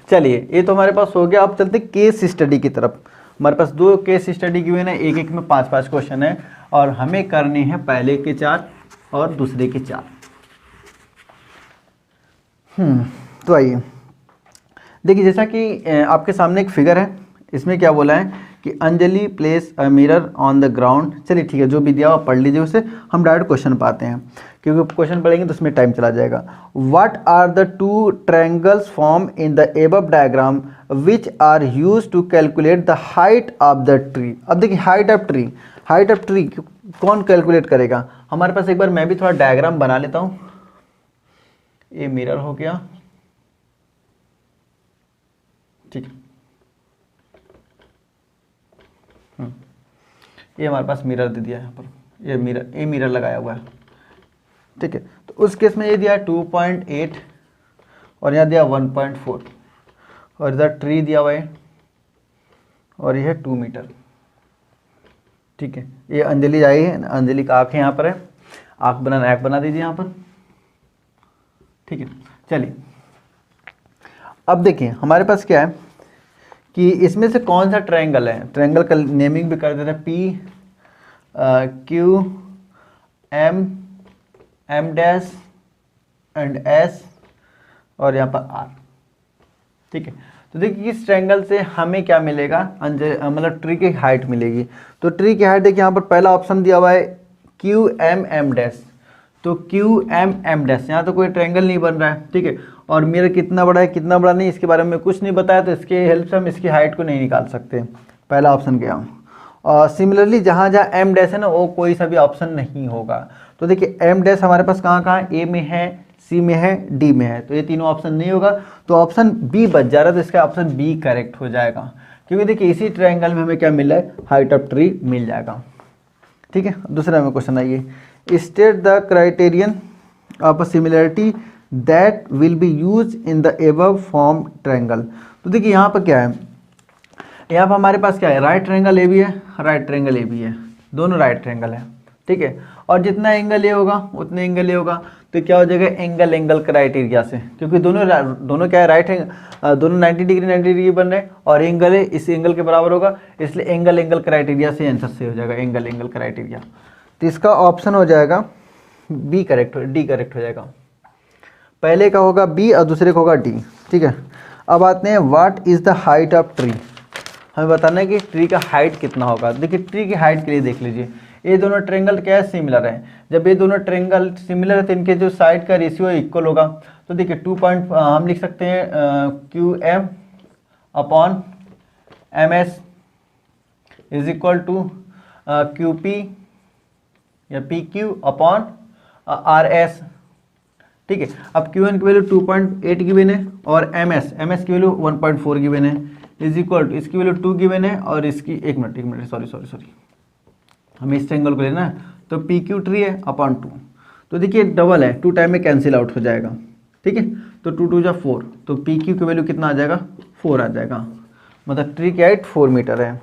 चलिए ये तो हमारे पास हो गया। अब चलते केस स्टडी की तरफ। हमारे पास 2 केस स्टडी की हुई है, एक में 5-5 क्वेश्चन है और हमें करने हैं पहले के 4 और दूसरे के 4, तो आइए देखिए, जैसा कि आपके सामने एक फिगर है, इसमें क्या बोला है कि Anjali place a mirror on the ground. चलिए ठीक है, जो भी दिया हुआ पढ़ लीजिए उसे, हम डायरेक्ट क्वेश्चन पाते हैं, क्योंकि क्वेश्चन पढ़ेंगे तो उसमें टाइम चला जाएगा। What are the two triangles form in the above diagram which are use to calculate the height of the tree. अब देखिए हाइट ऑफ ट्री कौन कैलकुलेट करेगा हमारे पास। एक बार मैं भी थोड़ा डायग्राम बना लेता हूँ। ये मिरर हो गया, ठीक है। ये हमारे पास मिरर दे दिया है यहाँ पर, ये मिरर लगाया हुआ है, ठीक है। तो उस केस में ये दिया है 2.8 और यहाँ दिया 1.4 और इधर ट्री दिया हुआ है और ये है 2 मीटर, ठीक है। ये अंजलि आई है, अंजलि का आँख है यहाँ पर है, आँख बना दीजिए यहाँ पर, ठीक है। चलिए अब देखिए हमारे पास क्या है कि इसमें से कौन सा ट्रायंगल है। ट्रायंगल का नेमिंग भी कर देते हैं, P Q M dash and S और यहाँ पर R, ठीक है। तो देखिए इस ट्रायंगल से हमें क्या मिलेगा, मतलब ट्री की हाइट मिलेगी। तो ट्री की हाइट देखिए यहाँ पर पहला ऑप्शन दिया हुआ है QM डैश, तो QM डैश, यहाँ तो कोई ट्रायंगल नहीं बन रहा है, ठीक है। और मेरा कितना बड़ा है कितना बड़ा नहीं, इसके बारे में कुछ नहीं बताया, तो इसके हेल्प से हम इसकी हाइट को नहीं निकाल सकते। पहला ऑप्शन गया। और सिमिलरली जहाँ जहाँ M डैश है ना, वो कोई सा भी ऑप्शन नहीं होगा। तो देखिए M डैश हमारे पास कहाँ कहाँ, A में है, C में है, D में है, तो ये तीनों ऑप्शन नहीं होगा, तो ऑप्शन B बच जा रहा है, तो इसका ऑप्शन B करेक्ट हो जाएगा। क्योंकि देखिए इसी ट्रायंगल में हमें क्या मिल रहा है, हाइट ऑफ ट्री मिल जाएगा, ठीक है। दूसरा में क्वेश्चन आइए, state the criterion of a similarity that will be use in the above form triangle. तो देखिए यहाँ पर क्या है, यहाँ पर हमारे पास क्या है, राइट ट्रायंगल ए भी है, राइट ट्रायंगल ए भी है, दोनों राइट ट्रायंगल है, ठीक है। और जितना एंगल ये होगा उतने एंगल ये होगा, तो क्या हो जाएगा, एंगल क्राइटेरिया से, क्योंकि दोनों क्या है, राइट है, दोनों 90 डिग्री बन रहे हैं और एंगल है इस एंगल के बराबर होगा, इसलिए एंगल क्राइटेरिया से आंसर से हो जाएगा एंगल क्राइटेरिया। तो इसका ऑप्शन हो जाएगा बी करेक्ट, डी करेक्ट हो जाएगा। पहले का होगा बी और दूसरे का होगा डी, ठीक है। अब आते हैं what is the height of tree. हमें बताना है कि ट्री का हाइट कितना होगा। देखिए ट्री की हाइट के लिए देख लीजिए, ये दोनों ट्रायंगल क्या है, सिमिलर है। जब ये दोनों ट्रायंगल सिमिलर है तो इनके जो साइड का रेशियो इक्वल होगा। तो देखिए हम लिख सकते हैं QM upon MS is equal to QP या PQ अपॉन RS, ठीक है। अब Q1 की वैल्यू 2.8 गिवन है और MS की वैल्यू 1.4 गिवन है, इज इक्वल टू इसकी वैल्यू 2 गिवन है और इसकी एक मिनट सॉरी हमें इस ट्रायंगल को लेना है, तो PQ ट्री है अपॉन 2, तो देखिए डबल है, 2 टाइम में कैंसिल आउट हो जाएगा, ठीक है। तो 2 2 जा 4, तो PQ की वैल्यू कितना आ जाएगा, 4 आ जाएगा, मतलब ट्री की हाइट 4 मीटर है।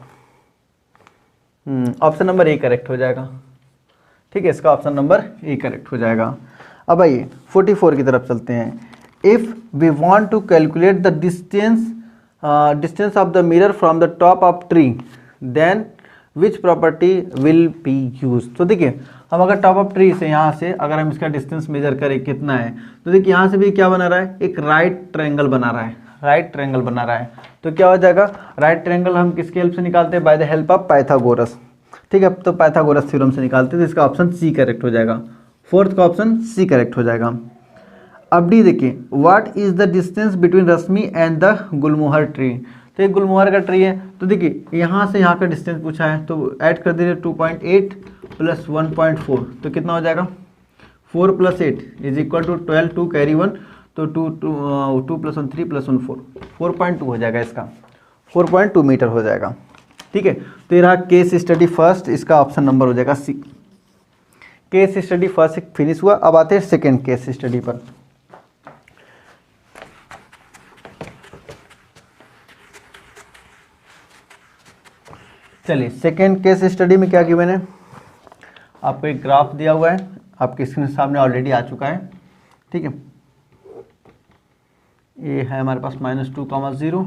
ऑप्शन नंबर ए करेक्ट हो जाएगा, ठीक है। इसका ऑप्शन नंबर ए करेक्ट हो जाएगा। अब आइए 44 की तरफ चलते हैं। If we want to calculate the distance of the mirror from the top of tree then which property will be use. तो देखिए हम अगर टॉप ऑफ ट्री से यहाँ से अगर हम इसका डिस्टेंस मेजर करें कितना है, तो देखिए यहाँ से भी क्या बना रहा है, एक राइट ट्रायंगल बना रहा है, तो क्या हो जाएगा, राइट ट्रायंगल हम किसके हेल्प से निकालते हैं, by the help of Pythagoras, ठीक है। तो पाइथागोरस थ्योरम से निकालते हैं, तो इसका ऑप्शन सी करेक्ट हो जाएगा, फोर्थ का ऑप्शन सी करेक्ट हो जाएगा। अब डी देखिए, what is the distance between Rashmi and the Gulmohar tree. तो ये गुलमोहर का ट्री है, तो देखिए यहाँ से यहाँ का डिस्टेंस पूछा है, तो ऐड कर दीजिए 2.8 प्लस 1.4, तो कितना हो जाएगा 4 + 8 इज इक्वल टू 12, 2 कैरी 1, तो 2 + 1 3 + 1 4, 4.2 हो जाएगा, इसका 4.2 मीटर हो जाएगा, ठीक है। तो ये रहा केस स्टडी फर्स्ट, इसका ऑप्शन नंबर हो जाएगा सी। केस स्टडी फर्स्ट फिनिश हुआ। अब आते हैं सेकेंड केस स्टडी पर। चलिए सेकेंड केस स्टडी में क्या गिवन है, आपको एक ग्राफ दिया हुआ है, आपके स्क्रीन सामने ऑलरेडी आ चुका है, ठीक है। ये है हमारे पास -2,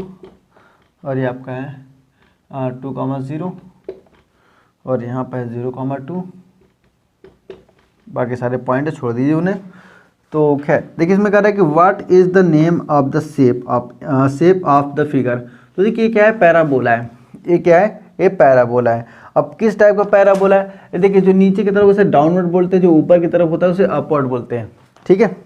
और ये आपका है 2, और यहाँ पर 0, 2, बाकी सारे पॉइंट छोड़ दीजिए उन्हें। तो खैर देखिए इसमें कह रहा है कि what is the name of the shape of the figure. तो देखिए ये क्या है, पैराबोला है। ये क्या है, ये पैराबोला है। अब किस टाइप का पैराबोला है, ये देखिए जो नीचे की तरफ उसे डाउनवर्ड बोलते हैं, जो ऊपर की तरफ होता है उसे अपवर्ड बोलते हैं, ठीक है।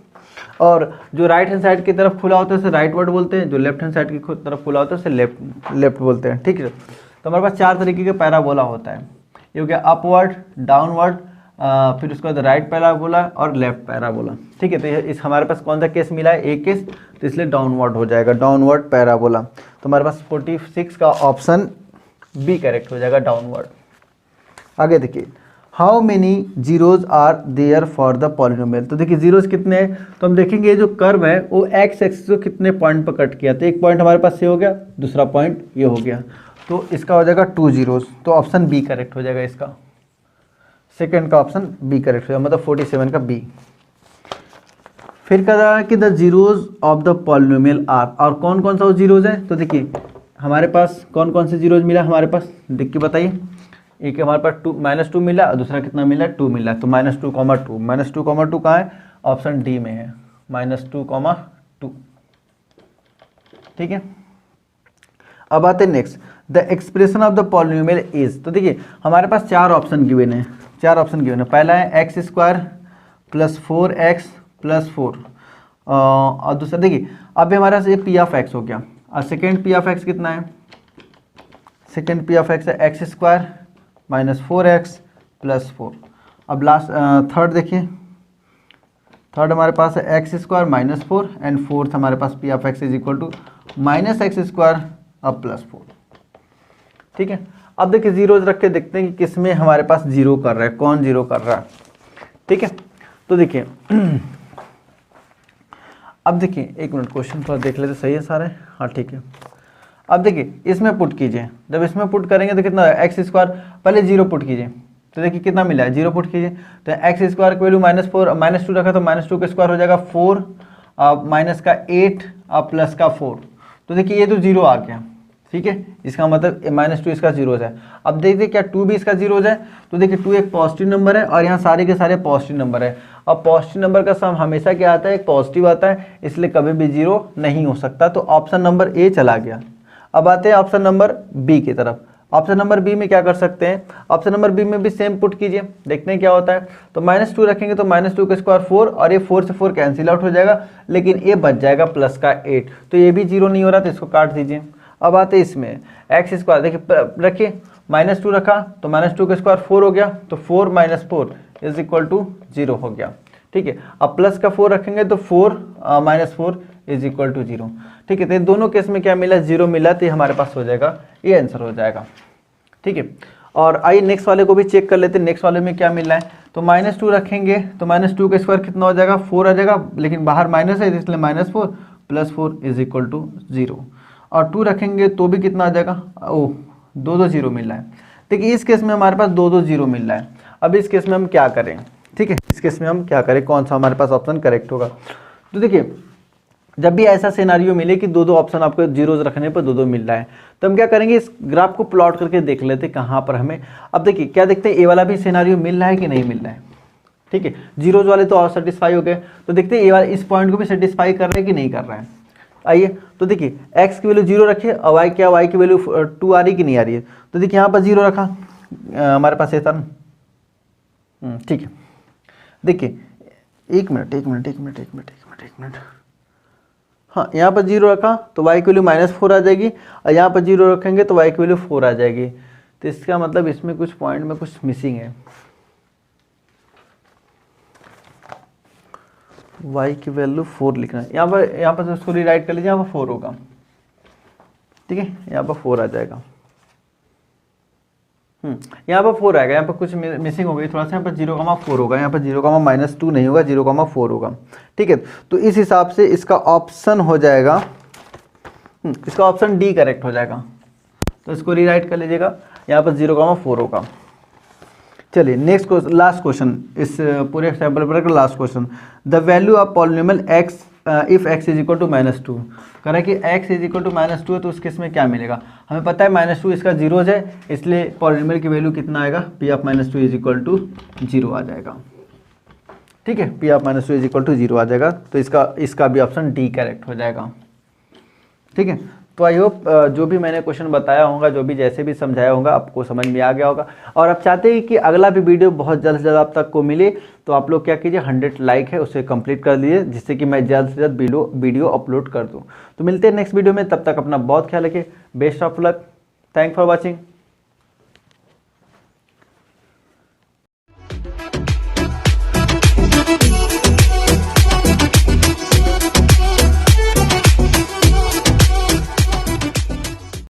और जो राइट हैंड साइड की तरफ खुला होता है उसे राइट वर्ड बोलते हैं, जो लेफ्ट हैंड साइड की तरफ खुला होता है उसे लेफ्ट बोलते हैं, ठीक है। तो हमारे पास 4 तरीके का पैराबोला होता है। ये हो गया अपवर्ड, डाउनवर्ड, फिर उसके बाद राइट पैराबोला और लेफ्ट पैराबोला, ठीक है। तो इस हमारे पास कौन सा केस मिला है, एक केस, तो इसलिए डाउनवर्ड हो जाएगा, डाउनवर्ड पैराबोला। तो हमारे पास 46 का ऑप्शन बी करेक्ट हो जाएगा, डाउनवर्ड। आगे देखिए, how many zeros are there for the polynomial. तो देखिए जीरोज कितने हैं, तो हम देखेंगे जो कर्व है वो एक्स एक्सिस को कितने पॉइंट पर कट किया। तो एक पॉइंट हमारे पास ये हो गया, दूसरा पॉइंट ये हो गया, तो इसका हो जाएगा 2 जीरोज। तो ऑप्शन बी करेक्ट हो जाएगा, इसका सेकंड का ऑप्शन बी करेक्ट हो जाएगा, मतलब 47 का बी। फिर कह रहा है कि the zeros of the polynomial are, और कौन कौन सा वो जीरोज है। तो देखिए हमारे पास कौन कौन से जीरोज मिला हमारे पास, देख के बताइए। एक हमारे पास -2 मिला और दूसरा कितना मिला, 2 मिला। तो -2, -2 कहाँ है, ऑप्शन डी में है, -2, ठीक है। अब आते हैं next, the expression of the polynomial is. तो देखिए हमारे पास 4 ऑप्शन गिवन है, 4 ऑप्शन गिवन है। पहला है x² + 4x + 4, और दूसरा देखिए अब हमारे पास ये p(x) हो गया, और सेकेंड p(x) कितना है, सेकेंड p(x) है x² - 4x + 4। अब लास्ट थर्ड देखिए, थर्ड हमारे पास है x² - 4, एंड फोर्थ हमारे पास p(x) = -x² अब +4, ठीक है। अब देखिए जीरोज रख के देखते हैं कि किस में हमारे पास जीरो कर रहा है, कौन जीरो कर रहा है, ठीक है। तो देखिए अब देखिए एक मिनट, क्वेश्चन थोड़ा देख लेते, सही है सारे, हाँ ठीक है। अब देखिए इसमें पुट कीजिए, जब इसमें पुट करेंगे तो कितना x², पहले 0 पुट कीजिए, तो देखिए कितना मिला है, 0 पुट कीजिए। तो x² की वैल्यू -4, -2 रखा तो -2 का स्क्वायर हो जाएगा 4, माइनस का 8 और प्लस का 4। तो देखिए ये तो 0 आ गया, ठीक है, इसका मतलब -2 इसका जीरोज है। अब देखिए क्या 2 भी इसका जीरोज है, तो देखिए 2 एक पॉजिटिव नंबर है और यहाँ सारे के सारे पॉजिटिव नंबर है। अब पॉजिटिव नंबर का सम हमेशा क्या आता है, एक पॉजिटिव आता है, इसलिए कभी भी 0 नहीं हो सकता। तो ऑप्शन नंबर ए चला गया। अब आते हैं ऑप्शन नंबर बी की तरफ। ऑप्शन नंबर बी में क्या कर सकते हैं, ऑप्शन नंबर बी में भी सेम पुट कीजिए, देखते हैं क्या होता है। तो -2 रखेंगे तो -2 का स्क्वायर 4, और ये 4 से 4 कैंसिल आउट हो जाएगा, लेकिन ये बच जाएगा प्लस का 8, तो ये भी 0 नहीं हो रहा, तो इसको काट दीजिए। अब आते हैं इसमें x², देखिए रखिए -2 रखा तो -2 का स्क्वायर 4 हो गया, तो 4 - 4 = 0 हो गया, ठीक है। अब प्लस का 4 रखेंगे तो 4 - 4 = 0, ठीक है। तो दोनों केस में क्या मिला, 0 मिला, तो ये हमारे पास हो जाएगा, ये आंसर हो जाएगा, ठीक है। और आइए नेक्स्ट वाले को भी चेक कर लेते हैं, नेक्स्ट वाले में क्या मिला है। तो -2 रखेंगे तो -2 का स्क्वायर कितना हो जाएगा, 4 आ जाएगा, लेकिन बाहर माइनस है इसलिए -4 + 4 = 0। और 2 रखेंगे तो भी कितना आ जाएगा, ओह 2 0 मिल रहा है। देखिए इस केस में हमारे पास 2 0 मिल रहा है। अब इस केस में हम क्या करें, ठीक है, इस केस में हम क्या करें, कौन सा हमारे पास ऑप्शन करेक्ट होगा। तो देखिए जब भी ऐसा सिनारियो मिले कि 2 ऑप्शन आपको जीरोज रखने पर 2 मिल रहा है, तो हम क्या करेंगे, इस ग्राफ को प्लॉट करके देख लेते हैं कहाँ पर हमें। अब देखिए क्या देखते हैं, ए वाला भी सिनारियो मिल रहा है कि नहीं मिल रहा है, ठीक है। जीरोज वाले तो और सेटिस्फाई हो गए, तो देखते हैं ए वाला इस पॉइंट को भी सेटिस्फाई कर रहा है कि नहीं कर रहा है। आइए तो देखिए x की वैल्यू 0 रखिए और y क्या, y की वैल्यू 2 आ रही कि नहीं आ रही है। तो देखिए यहाँ पर 0 रखा, हमारे पास ये था ना, ठीक है। देखिए एक मिनट, हाँ यहाँ पर 0 रखा तो y की वैल्यू -4 आ जाएगी, और यहाँ पर 0 रखेंगे तो y की वैल्यू 4 आ जाएगी। तो इसका मतलब इसमें कुछ पॉइंट में कुछ मिसिंग है, y की वैल्यू 4 लिखना है यहाँ पर उसको रीराइट कर लीजिए, यहाँ पर 4 होगा, ठीक है, यहाँ पर 4 आ जाएगा। यहाँ पर 4 आएगा, यहाँ पर कुछ मिसिंग हो गई थोड़ा सा, यहाँ पर 0,4 होगा, यहाँ पर 0,-2 नहीं होगा, 0,4 होगा, ठीक है। तो इस हिसाब से इसका ऑप्शन हो जाएगा, इसका ऑप्शन डी करेक्ट हो जाएगा। तो इसको रीराइट कर लीजिएगा, यहाँ पर 0,4 होगा। चलिए नेक्स्ट क्वेश्चन, लास्ट क्वेश्चन, इस पूरे सैंपल पेपर का last question. The value of polynomial x if x = -2, कह रहा है कि x = -2 है, तो उस केस में क्या मिलेगा। हमें पता है -2 इसका जीरोज है, इसलिए पॉलिनोमियल की वैल्यू कितना आएगा, p (-2) = 0 आ जाएगा, ठीक। ठीक है, P of minus two is equal to 0 आ जाएगा, तो इसका भी ऑप्शन डी करेक्ट हो जाएगा। ठीक है, तो आई होप जो भी मैंने क्वेश्चन बताया होगा, जो भी जैसे भी समझाया होगा, आपको समझ में आ गया होगा। और आप चाहते हैं कि अगला भी वीडियो बहुत जल्द से जल्द आप तक को मिले, तो आप लोग क्या कीजिए, 100 लाइक है उसे कंप्लीट कर दीजिए, जिससे कि मैं जल्द से जल्द वीडियो अपलोड कर दूँ। तो मिलते हैं नेक्स्ट वीडियो में, तब तक अपना बहुत ख्याल रखिए। Best of luck, thank for watching.